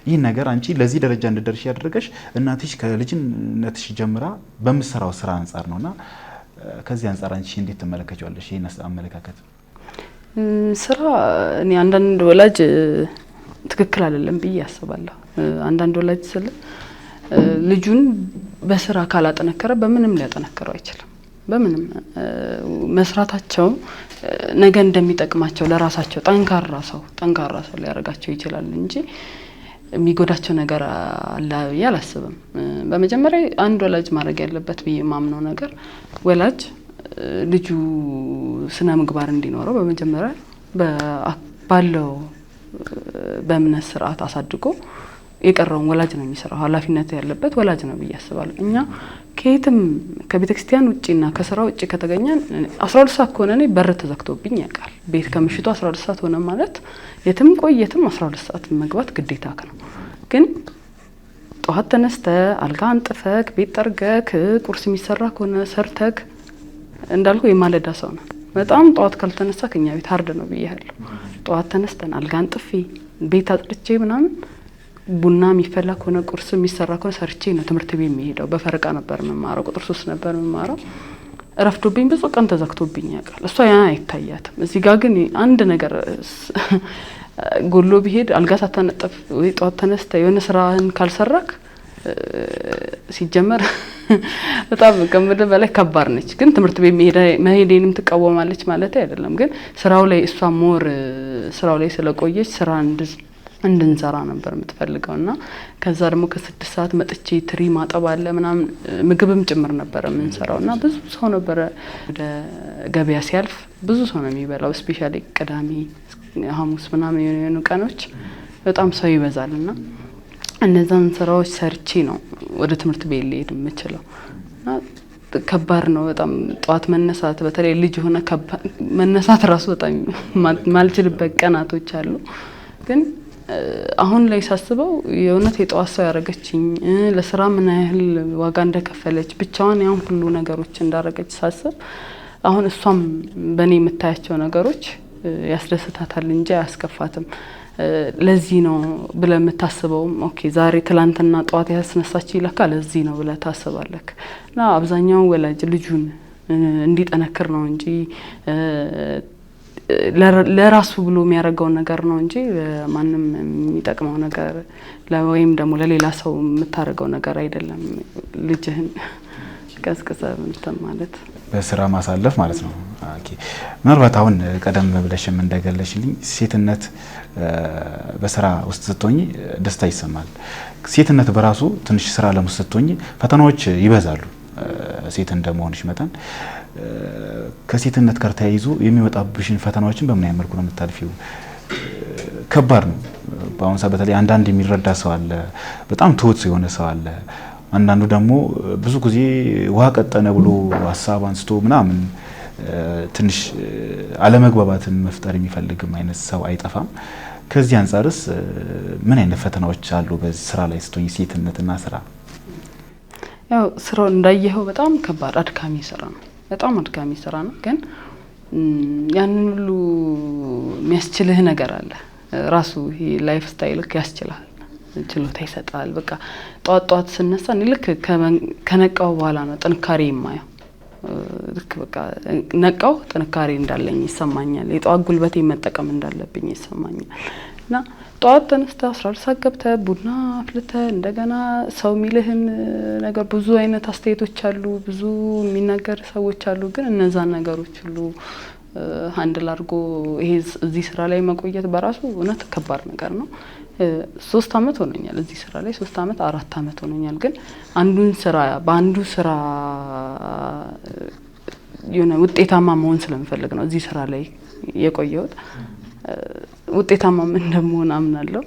ይህ ነገር አንቺ ለዚህ ደረጃ እንድትደርሺ ያደረገሽ እናትሽ ከልጅነትሽ ጀምራ በመሰራው ስራ አንፃር ነውና ከዚህ አንፃር አንቺ እንዴት ትመለከቻለሽ ይሄን አመለካከት ስራ እኔ አንዳንድ ወላጅ ትክክል አይደለም ብዬ አስባለሁ አንዳንድ ወላጅ ስለ ልጁን በስራ ካላጠነከረ በምንም ሊያጠነክረው አይችልም በምንም መስራታቸው ነገ እንደሚጠቅማቸው ለራሳቸው ጠንካራ ሰው ሊያረጋቸው ይችላል እንጂ የሚጎዳቸው ነገር አለ ያላስብም በመጀመሪያ አንድ ወላጅ ማድረግ ያለበት ብዬ ማምነው ነገር ወላጅ ልጁ ስነ ምግባር እንዲኖረው በመጀመሪያ ባለው በእምነት ስርዓት አሳድጎ የቀረውን ወላጅ ነው የሚሰራው ኃላፊነት ያለበት ወላጅ ነው ብዬ አስባለሁ እኛ ከየትም ከቤተክርስቲያን ውጪና ከስራ ውጪ ከተገኘን 12 ሰዓት ከሆነ እኔ በር ተዘግቶብኝ ያውቃል ቤት ከምሽቱ 12 ሰዓት ሆነ ማለት የትም ቆየትም 12 ሰዓት መግባት ግዴታክ ነው ግን ጧት ተነስተ አልጋ አንጥፈክ ቤት ጠርገክ ቁርስ የሚሰራ ከሆነ ሰርተክ እንዳልኩ የማለዳ ሰው ነው በጣም ጧት ካልተነሳ ከኛ ቤት ሃርድ ነው ብዬሃለሁ ጧት ተነስተን አልጋ አንጥፌ ቤት አጥርቼ ምናምን ቡና የሚፈላ ከሆነ ቁርስ የሚሰራ ከሆነ ሰርቼ ነው ትምህርት ቤት የሚሄደው በፈረቃ ነበር መማረው ቁጥር 3 ነበር መማረው ረፍዶብኝ ብዙ ቀን ተዘክቶብኝ ያውቃል እሷ ያ አይታያትም እዚህ ጋር ግን አንድ ነገር ጎሎ ቢሄድ አልጋ ሳታነጥፍ ወይ ጧት ተነስተ የሆነ ስራን ካልሰራክ ሲጀመር በጣም ከመደ በላይ ከባድ ነች ግን ትምህርት ቤት መሄዴንም ተቃወማለች ማለት አይደለም ግን ስራው ላይ እሷ ሞር ስራው ላይ ስለቆየች ስራ እንድንሰራ ነበር የምትፈልገውና ከዛ ደግሞ ከ6 ሰዓት መጥቼ ትሪ ማጠብ አለ ምናምን ምግብም ጭምር ነበር የምንሰራውና ብዙ ሰው ነበር ወደ ገበያ ሲያልፍ ብዙ ሰው ነው የሚበላው ስፔሻሊ ቅዳሜ ሐሙስ ምናምን የሆኑ ቀኖች በጣም ሰው ይበዛልና እነዛን ስራዎች ሰርቼ ነው ወደ ትምህርት ቤት ልሄድ የምችለው እና ከባድ ነው በጣም ጧት መነሳት በተለይ ልጅ ሆነ መነሳት ራሱ በጣም ማልችልበት ቀናቶች አሉ ግን አሁን ላይ ሳስበው የእውነት የጧት ሰው ያረጋችኝ ለስራ ምን ያህል ዋጋ እንደከፈለች ብቻዋን ያን ሁሉ ነገሮች እንዳረጋች ሳስብ አሁን እሷም በኔ የምታያቸው ነገሮች ያስደስታታል እንጂ አያስከፋትም ለዚህ ነው ብለ የምታስበው ኦኬ ዛሬ ትላንትና ጧት ያስነሳች ይለካ ለዚህ ነው ብለ ታስባለክ እና አብዛኛው ወላጅ ልጁን እንዲጠነክር ነው እንጂ ለራሱ ብሎ የሚያረጋው ነገር ነው እንጂ ማንንም የሚጠቅመው ነገር ወይም ደግሞ ለሌላ ሰው የምታረጋው ነገር አይደለም ልጅህን ከስከሰብ ማለት በስራ ማሳለፍ ማለት ነው ኦኬ ምናልባት አሁን ቀደም ብለሽም እንደገለሽልኝ ሴትነት በስራ ውስጥ ስትሆኚ ደስታ ይሰማል ሴትነት በራሱ ትንሽ ስራ ለምን ስትሆኚ ፈተናዎች ይበዛሉ ሴት እንደመሆንሽ መጠን ከሴትነት ጋር ተያይዞ የሚመጣብሽን ፈተናዎችን በምን ያህል መልኩ ነው የምታልፊው ከባድ ነው በአሁን ሰዓት በተለይ አንዳንድ የሚረዳ ሰው አለ በጣም ትሁት የሆነ ሰው አለ አንዳንዱ ደግሞ ብዙ ጊዜ ውሃ ቀጠነ ብሎ ሐሳብ አንስቶ ምናምን ትንሽ አለመግባባትን መፍጠር የሚፈልግም አይነት ሰው አይጠፋም ከዚህ አንፃርስ ምን አይነት ፈተናዎች አሉ በዚህ ስራ ላይ ስትሆኚ ሴትነትና ስራ ያው ስራው እንዳየኸው በጣም ከባድ አድካሚ ስራ ነው በጣም አድካሚ ስራ ነው ግን ያንን ሁሉ የሚያስችልህ ነገር አለ ራሱ ይሄ ላይፍ ስታይልክ ያስችላል ችሎታ ይሰጣል በቃ ጧት ስነሳ ልክ ከነቃው በኋላ ነው ጥንካሬ የማየው ልክ በቃ ነቃው ጥንካሬ እንዳለኝ ይሰማኛል የጧት ጉልበቴ መጠቀም እንዳለብኝ ይሰማኛል እና ጧት ተነስተ 12 ሰዓት ገብተህ ቡና አፍልተህ እንደገና ሰው ሚልህን ነገር ብዙ አይነት አስተያየቶች አሉ ብዙ የሚናገር ሰዎች አሉ ግን እነዛ ነገሮች ሁሉ ሃንድል አድርጎ ይሄ እዚህ ስራ ላይ መቆየት በራሱ እውነት ከባድ ነገር ነው 3 አመት ሆኖኛል እዚህ ስራ ላይ 3 አመት 4 አመት ሆኖኛል። ግን አንዱን ስራ በአንዱ ስራ የሆነ ውጤታማ መሆን ስለምፈልግ ነው እዚህ ስራ ላይ የቆየሁት። ውጤታማ እንደምሆን አምናለሁ።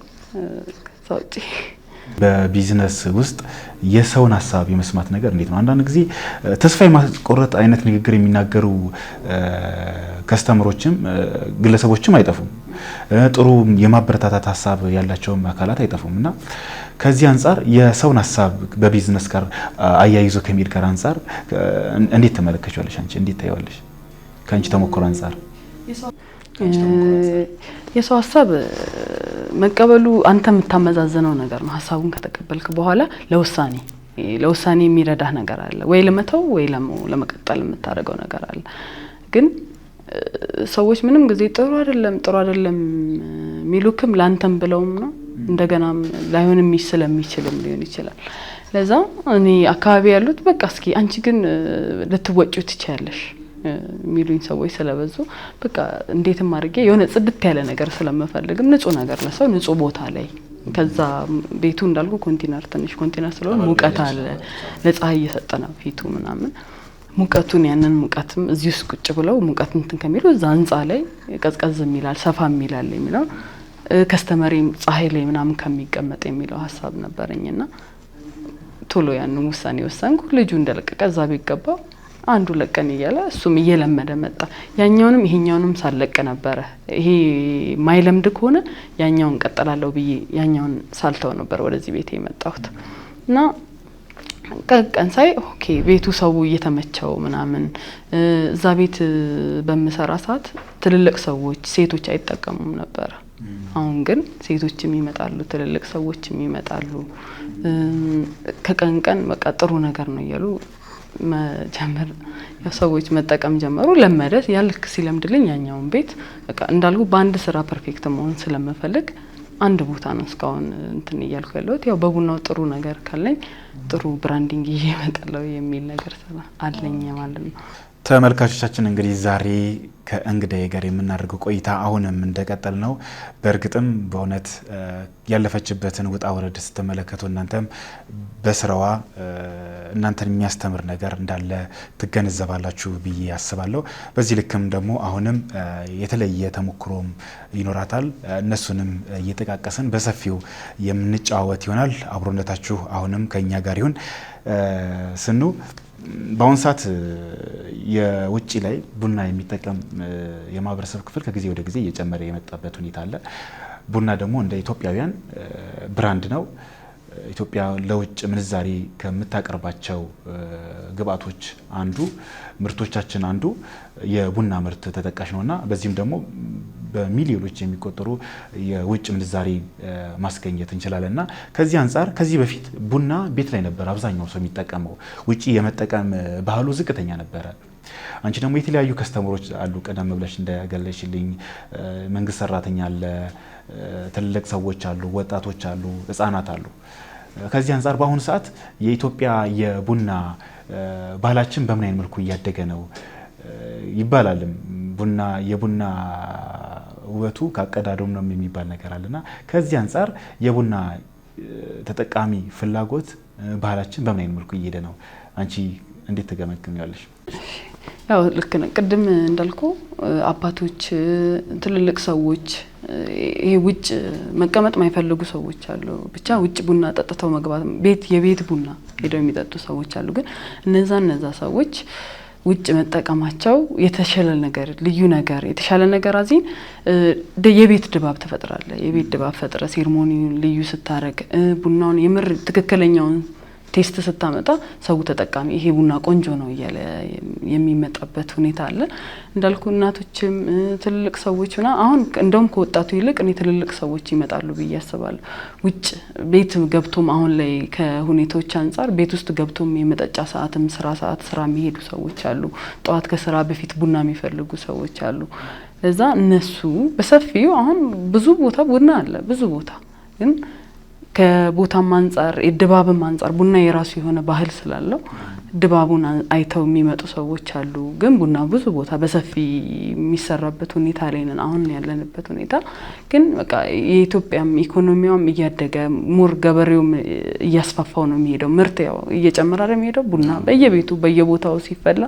ሰውጪ በቢዝነስ ውስጥ የሰውን ሀሳብ የመስማት ነገር እንዴት ነው? አንዳንድ ጊዜ ተስፋ የማስቆረጥ አይነት ንግግር የሚናገሩ ከስተመሮችም ግለሰቦችም አይጠፉም። ጥሩ የማበረታታት ሀሳብ ያላቸውም አካላት አይጠፉም እና ከዚህ አንፃር የሰውን ሀሳብ በቢዝነስ ጋር አያይዞ ከሚል ጋር አንፃር እንዴት ተመለከቻለሽ? አንቺ እንዴት ታያለሽ? ከአንቺ ተሞክሮ አንፃር የሰው ሀሳብ መቀበሉ አንተ የምታመዛዘነው ነገር ነው። ሀሳቡን ከተቀበልክ በኋላ ለውሳኔ የሚረዳህ ነገር አለ ወይ ለመተው ወይ ለመቀጠል የምታደርገው ነገር አለ። ግን ሰዎች ምንም ጊዜ ጥሩ አይደለም ሚሉክም ላንተም ብለውም ነው እንደገናም ላይሆንም ስለሚችልም ሊሆን ይችላል። ለዛ እኔ አካባቢ ያሉት በቃ እስኪ አንቺ ግን ልትወጪው ትችያለሽ ሚሉኝ ሰዎች ስለበዙ በቃ እንዴትም አድርጌ የሆነ ጽድት ያለ ነገር ስለምፈልግም ንጹህ ነገር ለሰው ንጹህ ቦታ ላይ ከዛ ቤቱ እንዳልኩ ትንሽ ኮንቴነር ስለሆነ ሙቀት አለ ለፀሐይ እየሰጠና ፊቱ ምናምን ሙቀቱን ያንን ሙቀትም እዚህ ውስጥ ቁጭ ብለው ሙቀት እንትን ከሚሉ እዛ ህንጻ ላይ ቀዝቀዝ የሚላል ሰፋ የሚላል የሚለው ከስተመሪም ፀሐይ ላይ ምናምን ከሚቀመጥ የሚለው ሀሳብ ነበርኝና ቶሎ ያንን ውሳኔ ወሰንኩ። ልጁ እንደለቀቀ እዛ ቢገባ አንዱ ለቀን እያለ እሱም እየለመደ መጣ። ያኛውንም ይሄኛውንም ሳለቀ ነበር። ይሄ ማይለምድ ከሆነ ያኛውን ቀጠላለው ብዬ ያኛውን ሳልተው ነበር ወደዚህ ቤት የመጣሁት እና ቀን ሳይ ኦኬ ቤቱ ሰው እየተመቸው ምናምን እዛ ቤት በመሰራ ሰዓት ትልልቅ ሰዎች ሴቶች አይጠቀሙም ነበር። አሁን ግን ሴቶችም ይመጣሉ ትልልቅ ሰዎችም ይመጣሉ። ከቀን በቃ ጥሩ ነገር ነው እያሉ መጀመር ሰዎች መጠቀም ጀመሩ። ለመደ ያልክ ሲለምድልኝ ያኛውን ቤት በቃ እንዳልኩ በአንድ ስራ ፐርፌክት መሆን ስለምፈልግ አንድ ቦታ ነው እስካሁን እንትን እያልኩ ያለሁት። ያው በቡናው ጥሩ ነገር ካለኝ ጥሩ ብራንዲንግ ይመጣለው የሚል ነገር አለኝ ማለት ነው። ተመልካቾቻችን እንግዲህ ዛሬ ከእንግዳዬ ጋር የምናደርገው ቆይታ አሁንም እንደቀጠል ነው። በእርግጥም በእውነት ያለፈችበትን ውጣ ወረድ ስትመለከቱ እናንተም በስራዋ እናንተን የሚያስተምር ነገር እንዳለ ትገነዘባላችሁ ብዬ አስባለሁ። በዚህ ልክም ደግሞ አሁንም የተለየ ተሞክሮም ይኖራታል። እነሱንም እየተቃቀስን በሰፊው የምንጫወት ይሆናል። አብሮነታችሁ አሁንም ከኛ ጋር ይሁን። ስኑ በአሁን ሰዓት የውጭ ላይ ቡና የሚጠቀም የማህበረሰብ ክፍል ከጊዜ ወደ ጊዜ እየጨመረ የመጣበት ሁኔታ አለ። ቡና ደግሞ እንደ ኢትዮጵያውያን ብራንድ ነው። ኢትዮጵያ ለውጭ ምንዛሪ ከምታቀርባቸው ግብአቶች አንዱ ምርቶቻችን አንዱ የቡና ምርት ተጠቃሽ ነውና በዚህም ደግሞ በሚሊዮኖች የሚቆጠሩ የውጭ ምንዛሪ ማስገኘት እንችላለንና ከዚህ አንፃር ከዚህ በፊት ቡና ቤት ላይ ነበር አብዛኛው ሰው የሚጠቀመው፣ ውጪ የመጠቀም ባህሉ ዝቅተኛ ነበረ። አንቺ ደግሞ የተለያዩ ከስተመሮች አሉ፣ ቀደም ብለሽ እንደገለሽልኝ መንግስት ሰራተኛ አለ፣ ትልልቅ ሰዎች አሉ፣ ወጣቶች አሉ፣ ህፃናት አሉ። ከዚህ አንፃር በአሁኑ ሰዓት የኢትዮጵያ የቡና ባህላችን በምን አይነት መልኩ እያደገ ነው ይባላልም። የቡና ውበቱ ካቀዳዶም ነው የሚባል ነገር አለና ከዚህ አንፃር የቡና ተጠቃሚ ፍላጎት ባህላችን በምን አይነት መልኩ እየሄደ ነው? አንቺ እንዴት ተገመግሚያለሽ? ያው ልክ ነው። ቅድም እንዳልኩ አባቶች ትልልቅ ሰዎች ይሄ ውጭ መቀመጥ ማይፈልጉ ሰዎች አሉ። ብቻ ውጭ ቡና ጠጥተው መግባት የቤት ቡና ሄደው የሚጠጡ ሰዎች አሉ። ግን እነዛ ሰዎች ውጭ መጠቀማቸው የተሻለ ነገር ልዩ ነገር የተሻለ ነገር አዚን የቤት ድባብ ተፈጥራለ። የቤት ድባብ ፈጥረ ሴርሞኒውን ልዩ ስታረግ ቡናውን የምር ትክክለኛውን ቴስት ስታመጣ ሰው ተጠቃሚ ይሄ ቡና ቆንጆ ነው እያለ የሚመጣበት ሁኔታ አለ። እንዳልኩ እናቶችም ትልልቅ ሰዎችና አሁን እንደውም ከወጣቱ ይልቅ እኔ ትልልቅ ሰዎች ይመጣሉ ብዬ አስባለሁ። ውጭ ቤት ገብቶም አሁን ላይ ከሁኔታዎች አንፃር ቤት ውስጥ ገብቶም የመጠጫ ሰዓትም ስራ የሚሄዱ ሰዎች አሉ። ጠዋት ከስራ በፊት ቡና የሚፈልጉ ሰዎች አሉ። ለዛ እነሱ በሰፊው አሁን ብዙ ቦታ ቡና አለ ብዙ ቦታ ግን ከቦታም አንፃር የድባብም አንፃር ቡና የራሱ የሆነ ባህል ስላለው ድባቡን አይተው የሚመጡ ሰዎች አሉ። ግን ቡና ብዙ ቦታ በሰፊ የሚሰራበት ሁኔታ ላይ ነን አሁን ያለንበት ሁኔታ። ግን በቃ የኢትዮጵያም ኢኮኖሚያም እያደገ ሙር ገበሬውም እያስፋፋው ነው የሚሄደው። ምርት ያው እየጨመረ ነው የሚሄደው። ቡና በየቤቱ በየቦታው ሲፈላ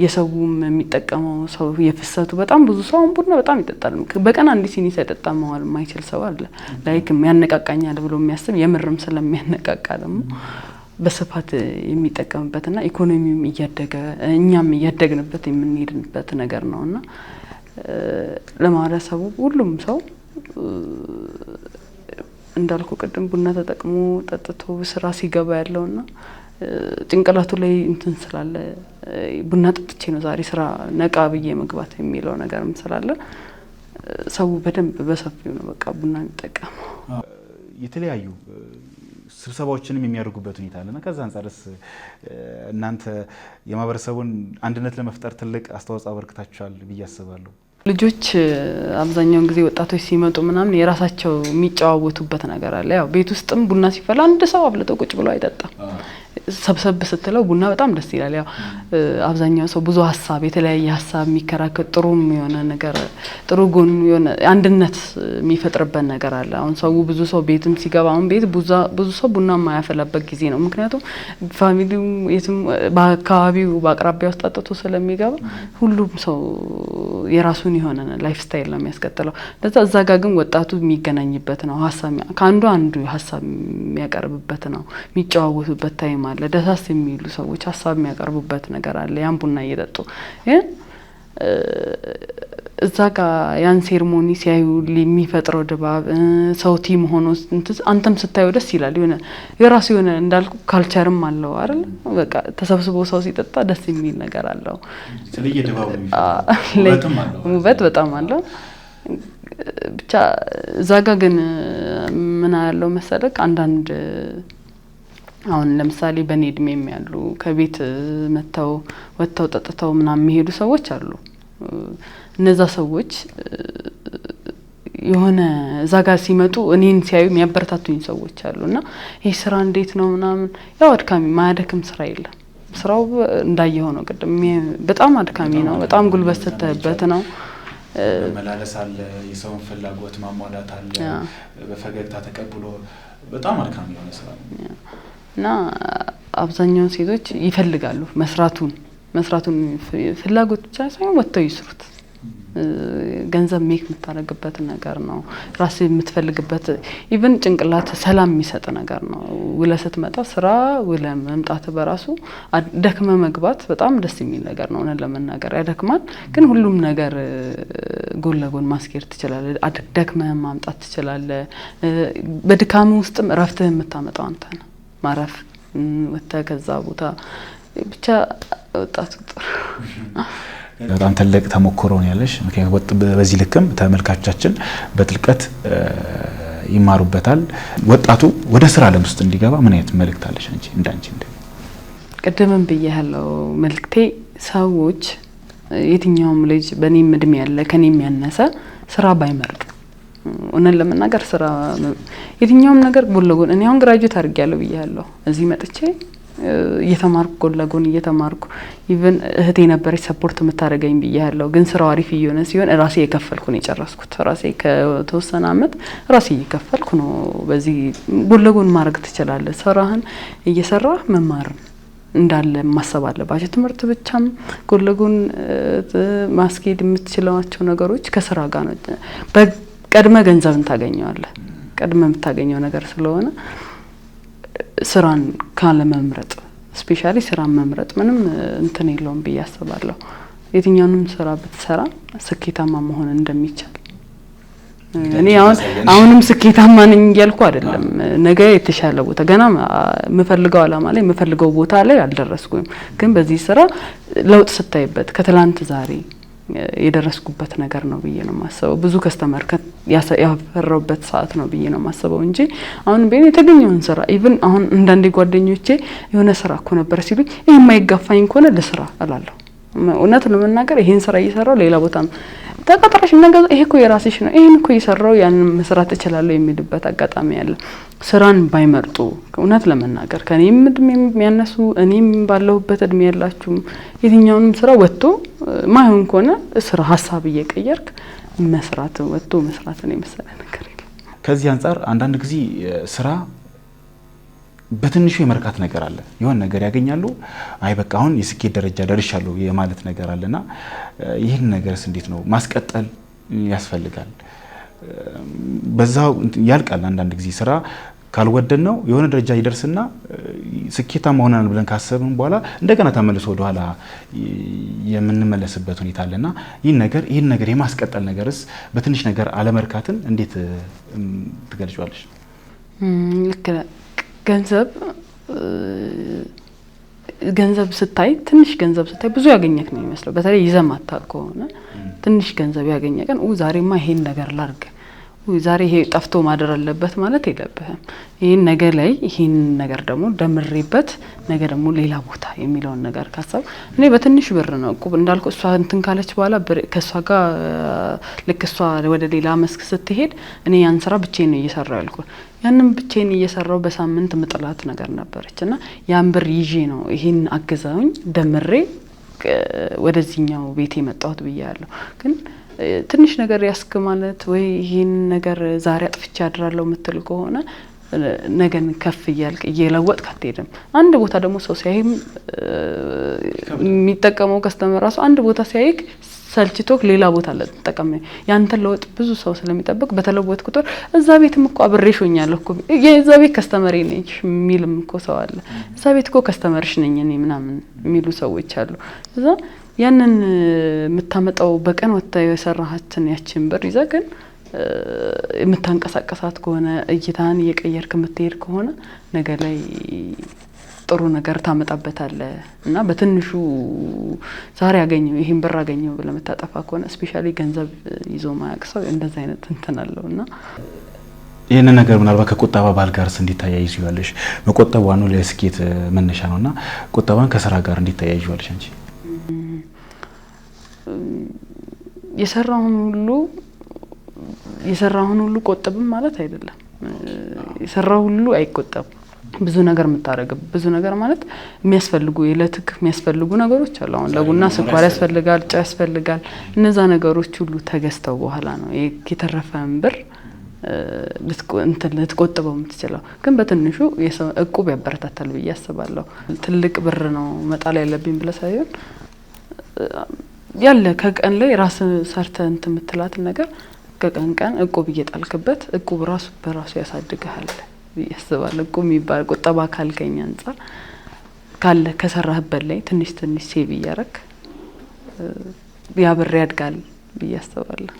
የሰውም የሚጠቀመው ሰው የፍሰቱ በጣም ብዙ ሰው ቡና በጣም ይጠጣል። በቀን አንድ ሲኒ ሳይጠጣ መዋል የማይችል ሰው አለ። ላይክም ያነቃቃኛል ብሎ የሚያስብ የምርም ስለሚያነቃቃ ደግሞ በስፋት የሚጠቀምበትና ኢኮኖሚውም እያደገ እኛም እያደግንበት የምንሄድበት ነገር ነውና ለማህበረሰቡ ሁሉም ሰው እንዳልኩ ቅድም ቡና ተጠቅሞ ጠጥቶ ስራ ሲገባ ያለውና ጭንቅላቱ ላይ እንትን ስላለ ቡና ጠጥቼ ነው ዛሬ ስራ ነቃ ብዬ መግባት የሚለው ነገርም ስላለ ሰው በደንብ በሰፊው ነው በቃ ቡና የሚጠቀመው። የተለያዩ ስብሰባዎችንም የሚያደርጉበት ሁኔታ አለና ከዛ አንፃርስ እናንተ የማህበረሰቡን አንድነት ለመፍጠር ትልቅ አስተዋጽኦ አበርክታችኋል ብዬ አስባለሁ። ልጆች አብዛኛውን ጊዜ ወጣቶች ሲመጡ ምናምን የራሳቸው የሚጫወቱበት ነገር አለ። ያው ቤት ውስጥም ቡና ሲፈላ አንድ ሰው አብልጦ ቁጭ ብሎ አይጠጣም። ሰብሰብ ስትለው ቡና በጣም ደስ ይላል። ያው አብዛኛው ሰው ብዙ ሀሳብ የተለያየ ሀሳብ የሚከራከር ጥሩም የሆነ ነገር ጥሩ ጎን የሆነ አንድነት የሚፈጥርበት ነገር አለ። አሁን ሰው ብዙ ሰው ቤትም ሲገባ አሁን ቤት ብዙ ሰው ቡና የማያፈላበት ጊዜ ነው። ምክንያቱም ፋሚሊው የትም በአካባቢው በአቅራቢያው ውስጥ ጠጥቶ ስለሚገባ ሁሉም ሰው የራሱን የሆነ ላይፍ ስታይል ነው የሚያስቀጥለው። ለዛ እዛ ጋር ግን ወጣቱ የሚገናኝበት ነው። ሀሳብ ከአንዱ አንዱ ሀሳብ የሚያቀርብበት ነው። የሚጫወቱበት ታይም አለ። ደሳስ የሚሉ ሰዎች ሀሳብ የሚያቀርቡበት ነገር አለ። ያን ቡና እየጠጡ እዛ ጋር ያን ሴርሞኒ ሲያዩ የሚፈጥረው ድባብ ሰው ቲም ሆኖ አንተም ስታየው ደስ ይላል። የሆነ የራሱ የሆነ እንዳልኩ ካልቸርም አለው አይደል? በቃ ተሰብስቦ ሰው ሲጠጣ ደስ የሚል ነገር አለው። ስለዚህ ድባቡ ውበት በጣም አለው። ብቻ እዛ ጋር ግን ምን ያለው መሰለክ አንዳንድ አሁን ለምሳሌ በኔ እድሜም ያሉ ከቤት መተው ወጥተው ጠጥተው ምናምን የሚሄዱ ሰዎች አሉ። እነዛ ሰዎች የሆነ እዛ ጋር ሲመጡ እኔን ሲያዩ የሚያበረታቱኝ ሰዎች አሉና ይሄ ስራ እንዴት ነው ምናምን ያው አድካሚ ማያደክም ስራ የለም። ስራው እንዳየው ነው ቅድም በጣም አድካሚ ነው። በጣም ጉልበት ሰተህበት ነው። መላለስ አለ፣ የሰውን ፍላጎት ማሟላት አለ፣ በፈገግታ ተቀብሎ በጣም አድካሚ የሆነ ስራ ነው እና አብዛኛው ሴቶች ይፈልጋሉ መስራቱን ፍላጎት ብቻ ሳይሆን ወጥተው ይስሩት። ገንዘብ ሜክ የምታደርግበት ነገር ነው። ራስ የምትፈልግበት ኢቭን ጭንቅላት ሰላም የሚሰጥ ነገር ነው። ውለ ስትመጣ ስራ ውለ መምጣት በራሱ ደክመ መግባት በጣም ደስ የሚል ነገር ነው። ለመናገር ያደክማል፣ ግን ሁሉም ነገር ጎን ለጎን ማስኬድ ትችላለህ። ደክመ ማምጣት ትችላለህ። በድካም ውስጥም እረፍትህ የምታመጣው አንተ ነህ። ማረፍ ወጥተህ ከዛ ቦታ ብቻ ወጣቱ ጥሩ በጣም ትልቅ ተሞክሮ ነው ያለሽ። ምክንያቱም በዚህ ልክም ተመልካቾቻችን በጥልቀት ይማሩበታል። ወጣቱ ወደ ስራ ዓለም ውስጥ እንዲገባ ምን አይነት መልእክት አለሽ አንቺ እንዳንቺ? ቅድምም ብያለሁ መልእክቴ ሰዎች የትኛውም ልጅ በኔም እድሜ ያለ ከኔም ያነሰ ስራ ባይመርጥ እነን ለመናገር ስራ የትኛውም ነገር ጎን ለጎን እኔ አሁን ግራጁዌት አድርጌያለሁ ብያለሁ። እዚህ መጥቼ እየተማርኩ ጎን ለጎን እየተማርኩ ኢቭን እህቴ ነበረች ሰፖርት የምታደርገኝ ብያለሁ። ግን ስራው አሪፍ እየሆነ ሲሆን ራሴ የከፈልኩ ነው የጨረስኩት። ራሴ ከተወሰነ አመት ራሴ እየከፈልኩ ነው። በዚህ ጎን ለጎን ማድረግ ትችላለህ። ስራህን እየሰራህ መማር እንዳለ ማሰብ አለባቸው። ትምህርት ብቻም ጎን ለጎን ማስኬድ የምትችላቸው ነገሮች ከስራ ጋር ነው። በቀድመ ገንዘብን ታገኘዋለህ። ቀድመ የምታገኘው ነገር ስለሆነ ስራን ካለ መምረጥ ስፔሻሊ ስራን መምረጥ ምንም እንትን የለውም ብዬ አስባለሁ። የትኛውንም ስራ ብትሰራ ስኬታማ መሆን እንደሚቻል እኔ አሁንም ስኬታማ ነኝ እያልኩ አይደለም። ነገ የተሻለ ቦታ ገና የምፈልገው አላማ ላይ የምፈልገው ቦታ ላይ አልደረስኩም። ግን በዚህ ስራ ለውጥ ስታይበት ከትላንት ዛሬ የደረስኩበት ነገር ነው ብዬ ነው ማሰበው። ብዙ ከስተመር ያፈራውበት ሰዓት ነው ብዬ ነው ማሰበው እንጂ አሁን በእኔ የተገኘውን ስራ ኢቭን አሁን እንዳንዴ ጓደኞቼ የሆነ ስራ እኮ ነበር ሲሉኝ ይሄ የማይጋፋኝ ከሆነ ለስራ አላለሁ። እውነት ለመናገር ይሄን ስራ እየሰራው ሌላ ቦታም ተቀጥረሽ ነገ ይሄ እኮ የራስሽ ነው ይሄን እኮ እየሰራው ያንን መስራት እችላለሁ የሚልበት አጋጣሚ ያለ ስራን ባይመርጡ እውነት ለመናገር ከኔም እድሜ የሚያነሱ እኔም ባለሁበት እድሜ ያላችሁም የትኛውንም ስራ ወጥቶ ማይሆን ከሆነ ስራ ሐሳብ እየቀየርክ መስራት ወጥቶ መስራትን የመሰለ ነገር የለም። ከዚህ አንፃር አንዳንድ ጊዜ ስራ በትንሹ የመርካት ነገር አለ። የሆነ ነገር ያገኛሉ አይ በቃ አሁን የስኬት ደረጃ ደርሻለሁ የማለት ነገር አለና ይሄን ነገርስ እንዴት ነው ማስቀጠል ያስፈልጋል? በዛው ያልቃል። አንዳንድ ጊዜ ስራ ካልወደን ነው የሆነ ደረጃ ይደርስና ስኬታማ ሆነናል ብለን ካሰብን በኋላ እንደገና ተመልሶ ወደ ኋላ የምንመለስበት ሁኔታ አለና ይሄን ነገር የማስቀጠል ነገርስ በትንሽ ነገር አለመርካትን እንዴት ትገልጫለሽ? ልክ ገንዘብ ስታይ ትንሽ ገንዘብ ስታይ ብዙ ያገኘክ ነው የሚመስለው። በተለይ ይዘማታ ከሆነ ትንሽ ገንዘብ ያገኘከን ዛሬማ ይሄን ነገር ላርግ ዛሬ ይሄ ጠፍቶ ማደር አለበት ማለት የለብህም። ይሄን ነገር ላይ ይሄን ነገር ደግሞ ደምሬበት ነገ ደግሞ ሌላ ቦታ የሚለውን ነገር ካሰብ እኔ በትንሽ ብር ነው እቁብ እንዳልኩ እሷ እንትን ካለች በኋላ ከሷ ጋር ልክ እሷ ወደ ሌላ መስክ ስትሄድ እኔ ያን ስራ ብቻዬን ነው እየሰራው ያልኩት። ያንን ብቻዬን እየሰራው በሳምንት ምጥላት ነገር ነበረችና ያን ብር ይዤ ነው ይሄን አገዛውኝ ደምሬ ወደዚህኛው ቤት የመጣሁት ብያለሁ። ግን ትንሽ ነገር ያስክ ማለት ወይ ይሄን ነገር ዛሬ አጥፍቻ አድራለሁ ምትል ከሆነ ነገን ከፍ እያልክ እየለወጥክ አትሄድም። አንድ ቦታ ደግሞ ሰው ሲያይም የሚጠቀመው ከስተመር ራሱ አንድ ቦታ ሲያይክ ሰልችቶክ ሌላ ቦታ ለተጠቀም ያንተ ለውጥ ብዙ ሰው ስለሚጠብቅ በተለወጥ ቁጥር እዛ ቤትም እኮ አብሬሽ ሆኛለሁ እኮ የዛ ቤት ከስተመሬ ነኝ የሚልም እኮ ሰው አለ። እዛ ቤት እኮ ከስተመርሽ ነኝ እኔ ምናምን የሚሉ ሰዎች አሉ። እዛ ያንን የምታመጣው በቀን ወጣው የሰራሃትን ያችን ብር ይዘህ ግን የምታንቀሳቀሳት ከሆነ እይታን እየቀየርክ የምትሄድ ከሆነ ነገ ላይ ጥሩ ነገር ታመጣበታለህ እና በትንሹ ዛሬ ያገኘው ይሄን ብር አገኘው ብለህ መታጠፋ ከሆነ ስፔሻሊ ገንዘብ ይዞ ማያቅሰው እንደዛ አይነት እንትን አለውና ይሄን ነገር ምናልባት ከቁጠባ ባህል ጋር እንዲታያይዙ ያለሽ መቆጠብ ዋናው ለስኬት መነሻ ነውና ቁጠባን ከስራ ጋር እንዲታያይዙ ያለሽ አንቺ የሰራውን ሁሉ ቆጥብም ማለት አይደለም። የሰራው ሁሉ አይቆጠብም። ብዙ ነገር የምታረግ ብዙ ነገር ማለት የሚያስፈልጉ የለትክ የሚያስፈልጉ ነገሮች አሉ። አሁን ለቡና ስኳር ያስፈልጋል፣ ጨው ያስፈልጋል። እነዛ ነገሮች ሁሉ ተገዝተው በኋላ ነው የተረፈን ብር ልትቆጥበው የምትችለው። ግን በትንሹ እቁብ ያበረታታል ብዬ አስባለሁ። ትልቅ ብር ነው መጣል ያለብኝ ብለ ሳይሆን ያለ ከቀን ላይ ራስ ሰርተ እንትን የምትላት ነገር ከቀን እቁብ እየጣልክበት እቁብ ራሱ በራሱ ያሳድግሃል ያስባል። እቁብ የሚባል ቁጠባ ካልከኝ አንፃር ካለ ከሰራህበት ላይ ትንሽ ሴቭ እያረክ ያብር ያድጋል ብዬ አስባለሁ።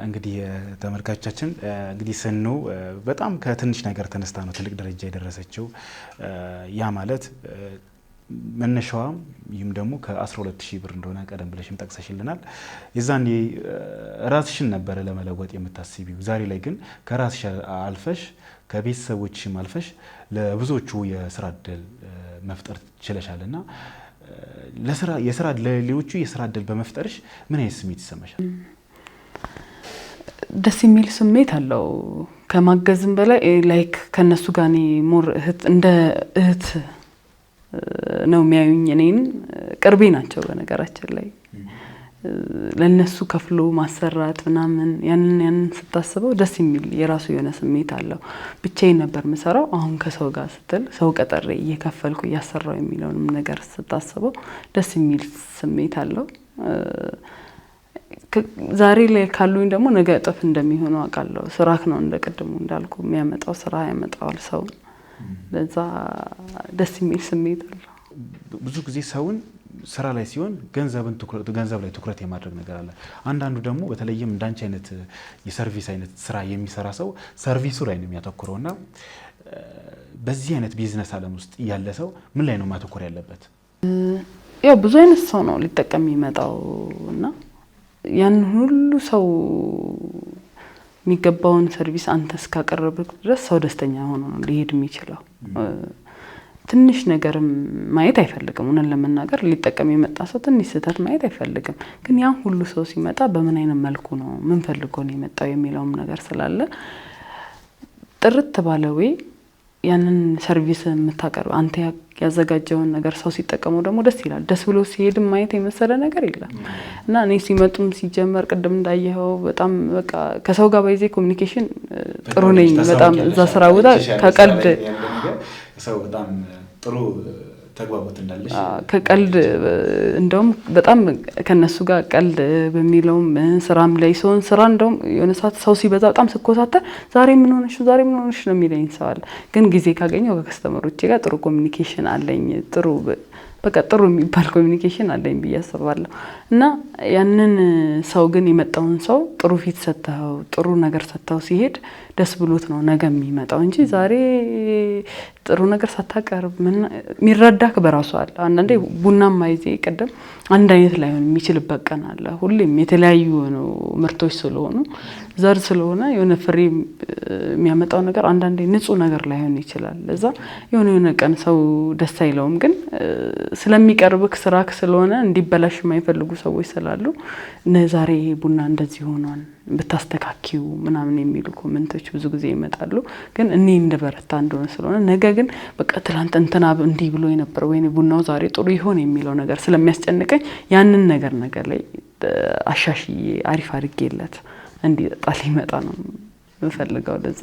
እንግዲህ ተመልካቾቻችን እንግዲህ ሰኑ በጣም ከትንሽ ነገር ተነስታ ነው ትልቅ ደረጃ የደረሰችው። ያ ማለት መነሻዋም ይህም ደግሞ ከ12000 ብር እንደሆነ ቀደም ብለሽም ጠቅሰሽልናል። የዛኔ ራስሽን ነበር ለመለወጥ የምታስቢው። ዛሬ ላይ ግን ከራስሽ አልፈሽ ከቤተሰቦችሽም አልፈሽ ለብዙዎቹ የስራ እድል መፍጠር ችለሻልና ለሌሎቹ የስራ እድል በመፍጠርሽ ምን አይነት ስሜት ይሰማሻል? ደስ የሚል ስሜት አለው። ከማገዝም በላይ ላይክ ከነሱ ጋር ሞር እንደ እህት ነው የሚያዩኝ። እኔን ቅርቤ ናቸው በነገራችን ላይ ለነሱ ከፍሎ ማሰራት ምናምን ያንን ስታስበው ደስ የሚል የራሱ የሆነ ስሜት አለው። ብቻዬን ነበር የምሰራው። አሁን ከሰው ጋር ስትል ሰው ቀጠሬ እየከፈልኩ እያሰራው የሚለውንም ነገር ስታስበው ደስ የሚል ስሜት አለው። ዛሬ ላይ ካሉኝ ደግሞ ነገ እጥፍ እንደሚሆኑ አውቃለሁ። ስራክ ነው እንደቀድሞ እንዳልኩ የሚያመጣው ስራ ያመጣዋል ሰው። ለዛ ደስ የሚል ስሜት አለው። ብዙ ጊዜ ሰውን ስራ ላይ ሲሆን ገንዘብ ላይ ትኩረት የማድረግ ነገር አለ። አንዳንዱ ደግሞ በተለይም እንዳንቺ አይነት የሰርቪስ አይነት ስራ የሚሰራ ሰው ሰርቪሱ ላይ ነው የሚያተኩረውና በዚህ አይነት ቢዝነስ ዓለም ውስጥ ያለ ሰው ምን ላይ ነው ማተኮር ያለበት? ያው ብዙ አይነት ሰው ነው ሊጠቀም የሚመጣውና ያን ሁሉ ሰው የሚገባውን ሰርቪስ አንተ እስካቀረብክ ድረስ ሰው ደስተኛ ሆኖ ነው ሊሄድ የሚችለው። ትንሽ ነገርም ማየት አይፈልግም። እውነት ለመናገር ሊጠቀም የመጣ ሰው ትንሽ ስህተት ማየት አይፈልግም። ግን ያን ሁሉ ሰው ሲመጣ በምን አይነት መልኩ ነው ምን ፈልጎ ነው የመጣው የሚለውም ነገር ስላለ ጥርት ባለው ያንን ሰርቪስ የምታቀርብ አንተ ያዘጋጀውን ነገር ሰው ሲጠቀመው ደግሞ ደስ ይላል። ደስ ብሎ ሲሄድም ማየት የመሰለ ነገር የለም እና እኔ ሲመጡም ሲጀመር ቅድም እንዳየኸው በጣም በቃ ከሰው ጋር ባይዜ ኮሚኒኬሽን ጥሩ ነኝ በጣም እዛ ስራ ቦታ ከቀልድ ሰው በጣም ጥሩ ተግባቦት እንዳለሽ ከቀልድ እንደውም በጣም ከነሱ ጋር ቀልድ በሚለውም ስራም ላይ ሰውን ስራ እንደውም የሆነ ሰዓት ሰው ሲበዛ በጣም ስኮሳተር ዛሬ ምን ሆነሽ ነው የሚለኝ ሰው አለ። ግን ጊዜ ካገኘው ከከስተመሮቼ ጋር ጥሩ ኮሚኒኬሽን አለኝ። ጥሩ የሚባል ኮሚኒኬሽን አለኝ ብዬ አስባለሁ እና ያንን ሰው ግን የመጣውን ሰው ጥሩ ፊት ሰጥተው ጥሩ ነገር ሰጥተው ሲሄድ ደስ ብሎት ነው ነገ የሚመጣው እንጂ ዛሬ ጥሩ ነገር ሳታቀርብ የሚረዳክ በራሱ አለ። አንዳንዴ ቡናም ማይዜ ቀደም አንድ አይነት ላይሆን የሚችልበት ቀን አለ። ሁሌም የተለያዩ ነው ምርቶች ስለሆኑ ዘር ስለሆነ የሆነ ፍሬ የሚያመጣው ነገር አንዳንዴ ንጹህ ነገር ላይሆን ይችላል። ለዛ የሆነ ቀን ሰው ደስ አይለውም። ግን ስለሚቀርብክ ስራክ ስለሆነ እንዲበላሽ የማይፈልጉ ሰዎች ስላሉ ዛሬ ቡና እንደዚህ ሆኗል ብታስተካክዩ ምናምን የሚሉ ኮሜንቶች ብዙ ጊዜ ይመጣሉ። ግን እኔ እንደበረታ እንደሆነ ስለሆነ ነገ ግን በቃ ትላንት እንትና እንዲህ ብሎ የነበር ወይ ቡናው ዛሬ ጥሩ ይሆን የሚለው ነገር ስለሚያስጨንቀኝ ያንን ነገር ላይ አሻሽዬ አሪፍ አድርጌለት እንዲጠጣ ሊመጣ ነው የምፈልገው። ለዛ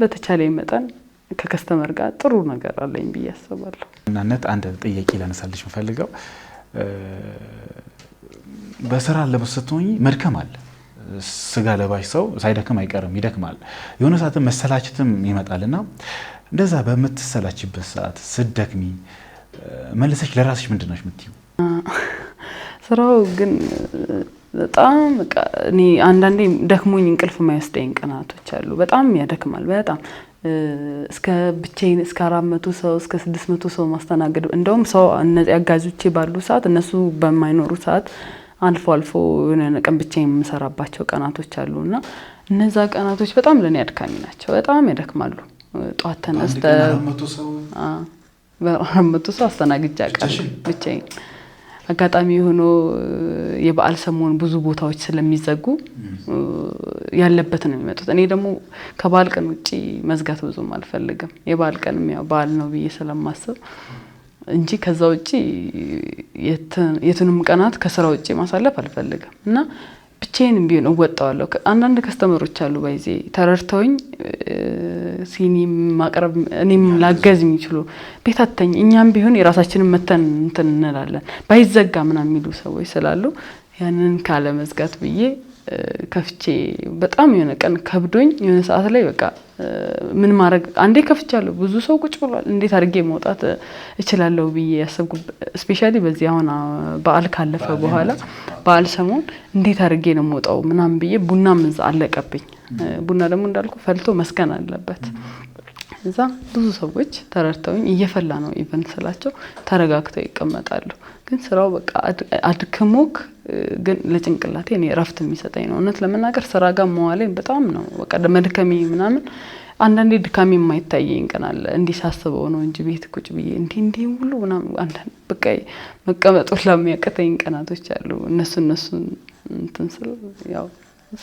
በተቻለ መጠን ከከስተመር ጋር ጥሩ ነገር አለኝ ብዬ አስባለሁ። እናነት አንድ ጥያቄ ላነሳልሽ የምፈልገው በስራ ለበሰቶኝ መድከም አለ። ስጋ ለባሽ ሰው ሳይደክም አይቀርም ይደክማል። የሆነ ሰዓት መሰላችትም ይመጣልና እንደዛ በመተሰላችበት ሰዓት ስደክሚ መልሰሽ ለራስሽ ምንድነው የምትይው? ስራው ግን በጣም እኔ አንዳንዴ ደክሞኝ እንቅልፍ ማይወስደኝ ቀናቶች አሉ። በጣም ያደክማል። በጣም እስከ ብቻዬን እስከ 400 ሰው እስከ 600 ሰው ማስተናገድ እንደውም ሰው እነዚህ አጋዦቼ ባሉ ሰዓት እነሱ በማይኖሩ ሰዓት አልፎ የሆነ ቀን ብቻዬን የምሰራባቸው ቀናቶች አሉና እነዛ ቀናቶች በጣም ለኔ አድካሚ ናቸው። በጣም ያደክማሉ። ጧት ተነስተህ 400 ሰው አስተናግጃ አውቃለሁ ብቻዬን። አጋጣሚ ሆኖ የበዓል ሰሞን ብዙ ቦታዎች ስለሚዘጉ ያለበት ነው የሚመጡት። እኔ ደግሞ ከበዓል ቀን ውጪ መዝጋት ብዙም አልፈልግም። የበዓል ቀንም ያው በዓል ነው ብዬ ስለማስብ እንጂ ከዛ ውጪ የቱንም ቀናት ከስራ ውጪ ማሳለፍ አልፈልግም እና ብቻዬን ቢሆን እወጣዋለሁ። አንዳንድ ከስተመሮች አሉ ባይዜ ተረርተውኝ ሲኒ ማቅረብ እኔም ላገዝ የሚችሉ ቤታተኝ እኛም ቢሆን የራሳችንን መተን እንትን እንላለን ባይዘጋ ምናምን የሚሉ ሰዎች ስላሉ ያንን ካለ መዝጋት ብዬ ከፍቼ በጣም የሆነ ቀን ከብዶኝ የሆነ ሰዓት ላይ በቃ ምን ማድረግ አንዴ ከፍቻለሁ። ብዙ ሰው ቁጭ ብሏል። እንዴት አድርጌ መውጣት እችላለሁ ብዬ ያሰብኩ ስፔሻሊ በዚህ አሁን በዓል ካለፈ በኋላ በዓል ሰሞን እንዴት አድርጌ ነው መውጣው ምናምን ብዬ ቡናም እዛ አለቀብኝ። ቡና ደግሞ እንዳልኩ ፈልቶ መስከን አለበት። እዛ ብዙ ሰዎች ተረርተውኝ እየፈላ ነው ኢቨንት ስላቸው ተረጋግተው ይቀመጣሉ። ግን ስራው በቃ አድክሞክ ግን ለጭንቅላቴ እኔ ረፍት የሚሰጠኝ ነው። እውነት ለመናገር ስራ ጋር መዋሌን በጣም ነው በቃ መድከሜ ምናምን አንዳንዴ ድካሜ የማይታየኝ ቀን አለ። እንዲህ ሳስበው ነው እንጂ ቤት ቁጭ ብዬ እንዲህ ሁሉ ምናምን አንዳንድ በቃ መቀመጥ ሁላ የሚያቅተኝ ቀናቶች አሉ። እነሱን እንትን ስል ያው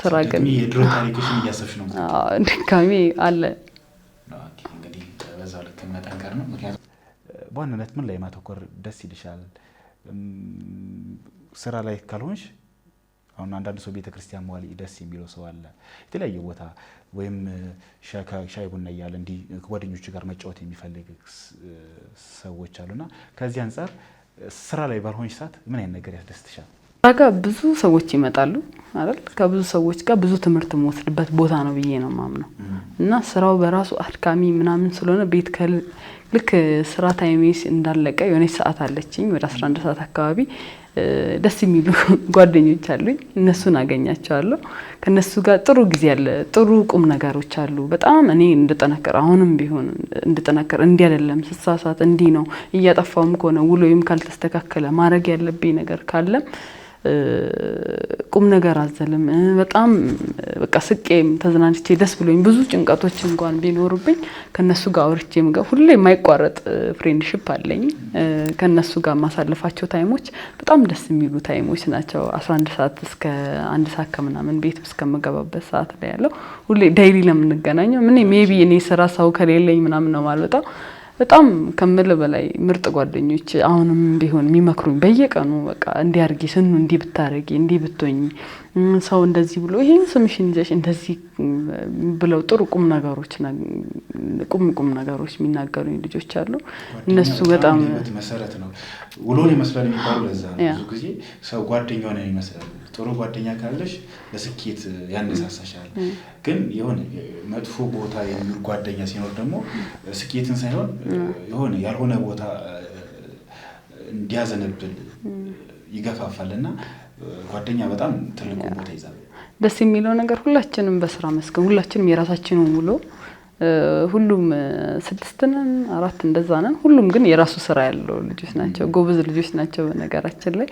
ስራ ግን የድሮ ታሪክሽን እያሰብሽ ነው? ድካሜ አለ። እንግዲህ በዛው ልክ መጠንከር ነው። ምክንያቱም በዋናነት ምን ላይ ማተኮር ደስ ይልሻል? ስራ ላይ ካልሆንሽ አሁን አንዳንድ ሰው ቤተክርስቲያን መዋል ደስ የሚለው ሰው አለ። የተለያየ ቦታ ወይም ሻይ ቡና እያለ እንዲህ ከጓደኞቹ ጋር መጫወት የሚፈልግ ሰዎች አሉና ከዚህ አንፃር ስራ ላይ ባልሆንሽ ሰዓት ምን አይነት ነገር ያስደስትሻል? ታጋ ብዙ ሰዎች ይመጣሉ አይደል? ከብዙ ሰዎች ጋር ብዙ ትምህርት የምወስድበት ቦታ ነው ብዬ ነው ማምነው እና ስራው በራሱ አድካሚ ምናምን ስለሆነ ቤት ልክ ስራ ታይሜስ እንዳለቀ የሆነ ሰዓት አለችኝ ወደ 11 ሰዓት አካባቢ ደስ የሚሉ ጓደኞች አሉኝ። እነሱን አገኛቸዋለሁ። ከነሱ ጋር ጥሩ ጊዜ አለ። ጥሩ ቁም ነገሮች አሉ። በጣም እኔ እንድጠነከር አሁንም ቢሆን እንድጠነከር እንዲህ አይደለም ስሳሳት እንዲህ ነው እያጠፋውም ከሆነ ውሎይም ካልተስተካከለ ማድረግ ያለብኝ ነገር ካለ ቁም ነገር አዘልም በጣም በቃ ስቄም ተዝናንቼ ደስ ብሎኝ ብዙ ጭንቀቶች እንኳን ቢኖርብኝ ከነሱ ጋር አውርቼም ጋር ሁሌ የማይቋረጥ ፍሬንድሺፕ አለኝ ከነሱ ጋር ማሳለፋቸው ታይሞች በጣም ደስ የሚሉ ታይሞች ናቸው 11 ሰዓት እስከ 1 ሰዓት ከምናምን ቤት እስከምገባበት ሰዓት ላይ ያለው ሁሌ ዳይሊ ለምንገናኘው ምን ሜቢ እኔ ስራ ሰው ከሌለኝ ምናምን ነው ማለት በጣም ከመለ በላይ ምርጥ ጓደኞች አሁንም ቢሆን የሚመክሩኝ በየቀኑ በቃ እንዲያርጊ ስኑ እንዲ ብታረጊ እንዲ ብትሆኚ ሰው እንደዚህ ብሎ ይሄን ስምሽን ይዘሽ እንደዚህ ብለው ጥሩ ቁም ነገሮች የሚናገሩኝ ልጆች አሉ እነሱ በጣም መሰረት ነው ውሎን ይመስላል የሚባሉ ለዛ ብዙ ጊዜ ሰው ጓደኛው ነው ይመስላል ጥሩ ጓደኛ ካለሽ ለስኬት ያነሳሳሻል ግን የሆነ መጥፎ ቦታ የሚል ጓደኛ ሲኖር ደግሞ ስኬትን ሳይሆን የሆነ ያልሆነ ቦታ እንዲያዘነብል ይገፋፋልና ጓደኛ በጣም ትልቁ ቦታ ይዛል ደስ የሚለው ነገር ሁላችንም በስራ መስክ ሁላችንም የራሳችንን ውሎ ሁሉም 6 ነን 4 እንደዛ ነን ሁሉም ግን የራሱ ስራ ያለው ልጆች ናቸው ጎበዝ ልጆች ናቸው በነገራችን ላይ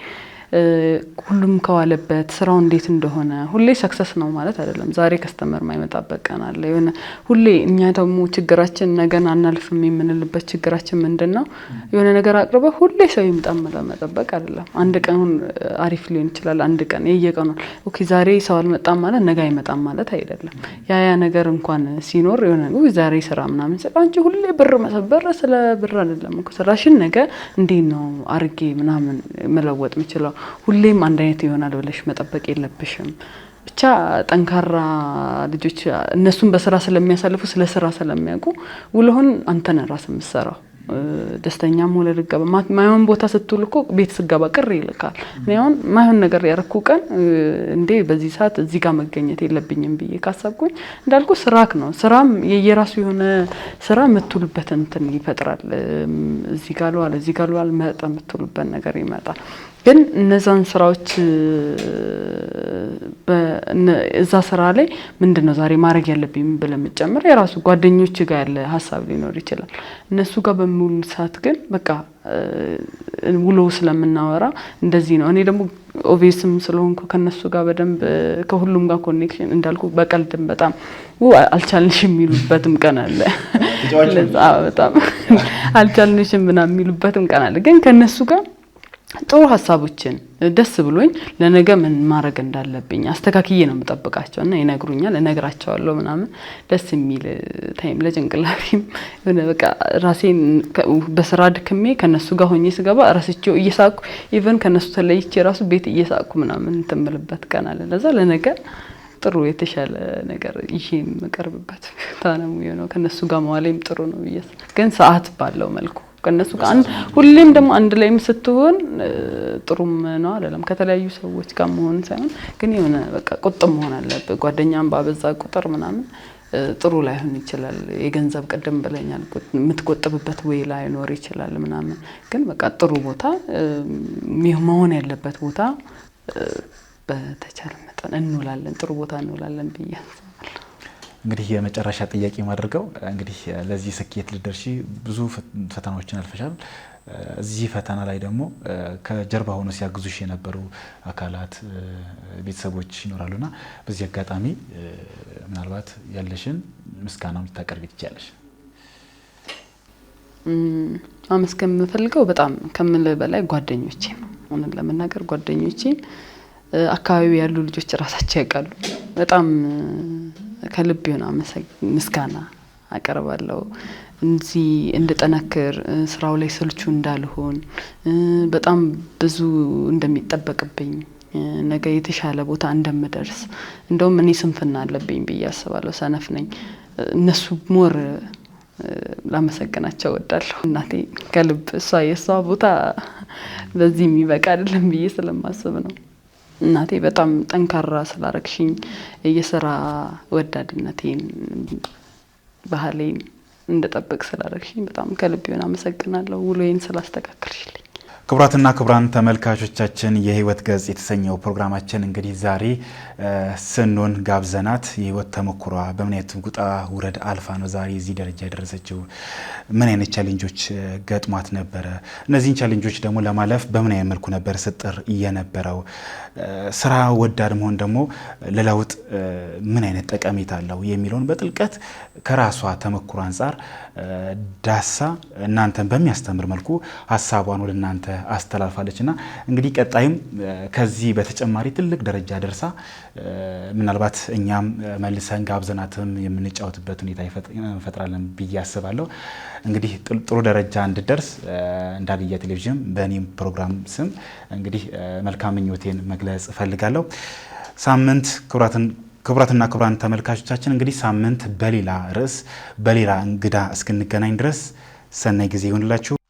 ሁሉም ከዋለበት ስራው እንዴት እንደሆነ ሁሌ ሰክሰስ ነው ማለት አይደለም ዛሬ ከስተመር ማይመጣበት ቀን አለ የሆነ ሁሌ እኛ ደግሞ ችግራችን ነገን አናልፍም የምንልበት ችግራችን ምንድነው የሆነ ነገር አቅርበ ሁሌ ሰው ይምጣም ለመጠበቅ አይደለም አንድ ቀን አሪፍ ሊሆን ይችላል አንድ ቀን የየቀኑ ኦኬ ዛሬ ሰው አልመጣም ማለት ነገ አይመጣም ማለት አይደለም ያ ነገር እንኳን ሲኖር የሆነ ዛሬ ስራ ምናምን አንቺ ሁሌ ብር መሰበር ስለ ብር አይደለም እኮ ስራሽን ነገ እንዴት ነው አርጌ ምናምን መለወጥ ምችለው ሁሌም አንድ አይነት ይሆናል ብለሽ መጠበቅ የለብሽም ብቻ ጠንካራ ልጆች እነሱን በስራ ስለሚያሳልፉ ስለ ስራ ስለሚያውቁ ውለውን አንተ ነህ ራስ የምትሰራው ደስተኛም ሆነ ልገባ ማይሆን ቦታ ስትልኮ ቤት ስገባ ቅር ይልካል እኔውን ማይሆን ነገር ያረኩ ቀን እንዴ በዚህ ሰዓት እዚህ ጋር መገኘት የለብኝም ብዬ ካሰብኩኝ እንዳልኩ ስራክ ነው ስራም የየራሱ የሆነ ስራ መትሉበት እንትን ይፈጥራል እዚህ ጋር ለዋል መጥተምትሉበት ነገር ይመጣል ግን እነዛን ስራዎች በእዛ ስራ ላይ ምንድነው ዛሬ ማድረግ ያለብኝ ብለን መጨመር የራሱ ጓደኞች ጋር ያለ ሐሳብ ሊኖር ይችላል እነሱ ጋር በሙሉ ሰዓት ግን በቃ ውሎ ስለምናወራ እንደዚህ ነው እኔ ደግሞ ኦቪስም ስለሆንኩ ከነሱ ጋር በደንብ ከሁሉም ጋር ኮኔክሽን እንዳልኩ በቀልድም በጣም አልቻልንሽም የሚሉበትም ቀን አለ ለዛ በጣም አልቻልንሽም ምናምን የሚሉበትም ቀን አለ ግን ከነሱ ጋር ጥሩ ሐሳቦችን ደስ ብሎኝ ለነገ ምን ማድረግ እንዳለብኝ አስተካክዬ ነው መጠበቃቸውና ይነግሩኛል እነግራቸዋለሁ ምናምን ደስ የሚል ታይም ለጭንቅላቴም በቃ ራሴን በስራ ድክሜ ከነሱ ጋር ሆኜ ስገባ ራስቸው እየሳቁ ኢቭን ከነሱ ተለይቼ ራሱ ቤት እየሳቁ ምናምን ተመልበት ቀን አለ ለዛ ለነገ ጥሩ የተሻለ ነገር ይሄን መቀርብበት ታነሙ ነው ከነሱ ጋር መዋሌም ጥሩ ነው ይያስ ግን ሰዓት ባለው መልኩ ከነሱ ጋር ሁሌም ደግሞ አንድ ላይም ስትሆን ጥሩም ነው አይደለም ከተለያዩ ሰዎች ጋር መሆን ሳይሆን ግን የሆነ በቃ ቁጥም መሆን አለበት ጓደኛም ባበዛ ቁጥር ምናምን ጥሩ ላይሆን ይችላል የገንዘብ ቀደም ብለኛል የምትቆጥብበት ወይ ላይ ኖር ይችላል ምናምን ግን በቃ ጥሩ ቦታ መሆን ያለበት ቦታ በተቻለ መጠን እንውላለን ጥሩ ቦታ እንውላለን ብያለሁ እንግዲህ የመጨረሻ ጥያቄ ማድረገው እንግዲህ ለዚህ ስኬት ልደርሺ ብዙ ፈተናዎችን አልፈሻል እዚህ ፈተና ላይ ደግሞ ከጀርባ ሆኖ ሲያግዙሽ የነበሩ አካላት ቤተሰቦች ይኖራሉና በዚህ አጋጣሚ ምናልባት ያለሽን ምስጋናም ልታቀርቢ ትችያለሽ አመስገን የምፈልገው በጣም ከምል በላይ ጓደኞቼ ሆነን ለመናገር ጓደኞቼ አካባቢ ያሉ ልጆች ራሳቸው ያውቃሉ በጣም ከልብ የሆነ ምስጋና አቀርባለሁ እንዚህ እንደጠነክር ስራው ላይ ስልቹ እንዳልሆን በጣም ብዙ እንደሚጠበቅብኝ ነገ የተሻለ ቦታ እንደምደርስ እንደውም እኔ ስንፍና አለብኝ ብዬ አስባለሁ ሰነፍ ነኝ እነሱ ሞር ላመሰግናቸው ወዳለሁ እናቴ ከልብ የሷ ቦታ በዚህ የሚበቃ አይደለም ብዬ ስለማስብ ነው እናቴ በጣም ጠንካራ ስላረክሽኝ የሥራ ወዳድነቴን ባህሌን እንደጠበቅ ስላረክሽኝ በጣም ከልብ ይሆን አመሰግናለሁ ውሎዬን ስላስተካከልሽልኝ ክቡራትና ክቡራን ተመልካቾቻችን የህይወት ገጽ የተሰኘው ፕሮግራማችን እንግዲህ ዛሬ ስኖን ጋብዘናት የህይወት ተሞክሯ በምን አይነት ውጣ ውረድ አልፋ ነው ዛሬ እዚህ ደረጃ የደረሰችው፣ ምን አይነት ቻሌንጆች ገጥሟት ነበረ፣ እነዚህን ቻሌንጆች ደግሞ ለማለፍ በምን አይነት መልኩ ነበር ስጥር የነበረው፣ ስራ ወዳድ መሆን ደግሞ ለለውጥ ምን አይነት ጠቀሜታ አለው የሚለውን በጥልቀት ከራሷ ተሞክሮ አንፃር ዳሳ እናንተን በሚያስተምር መልኩ ሀሳቧን ወደ እናንተ አስተላልፋለችና እንግዲህ ቀጣይም ከዚህ በተጨማሪ ትልቅ ደረጃ ደርሳ ምናልባት እኛም መልሰን ጋብዘናትም የምንጫወትበት ሁኔታ እንፈጥራለን ብዬ አስባለሁ። እንግዲህ ጥሩ ደረጃ እንድደርስ እንዳግያ ቴሌቪዥን በእኔም ፕሮግራም ስም እንግዲህ መልካም ምኞቴን መግለጽ እፈልጋለሁ። ሳምንት ክቡራትና ክቡራን ተመልካቾቻችን እንግዲህ ሳምንት በሌላ ርዕስ በሌላ እንግዳ እስክንገናኝ ድረስ ሰናይ ጊዜ ይሁንላችሁ።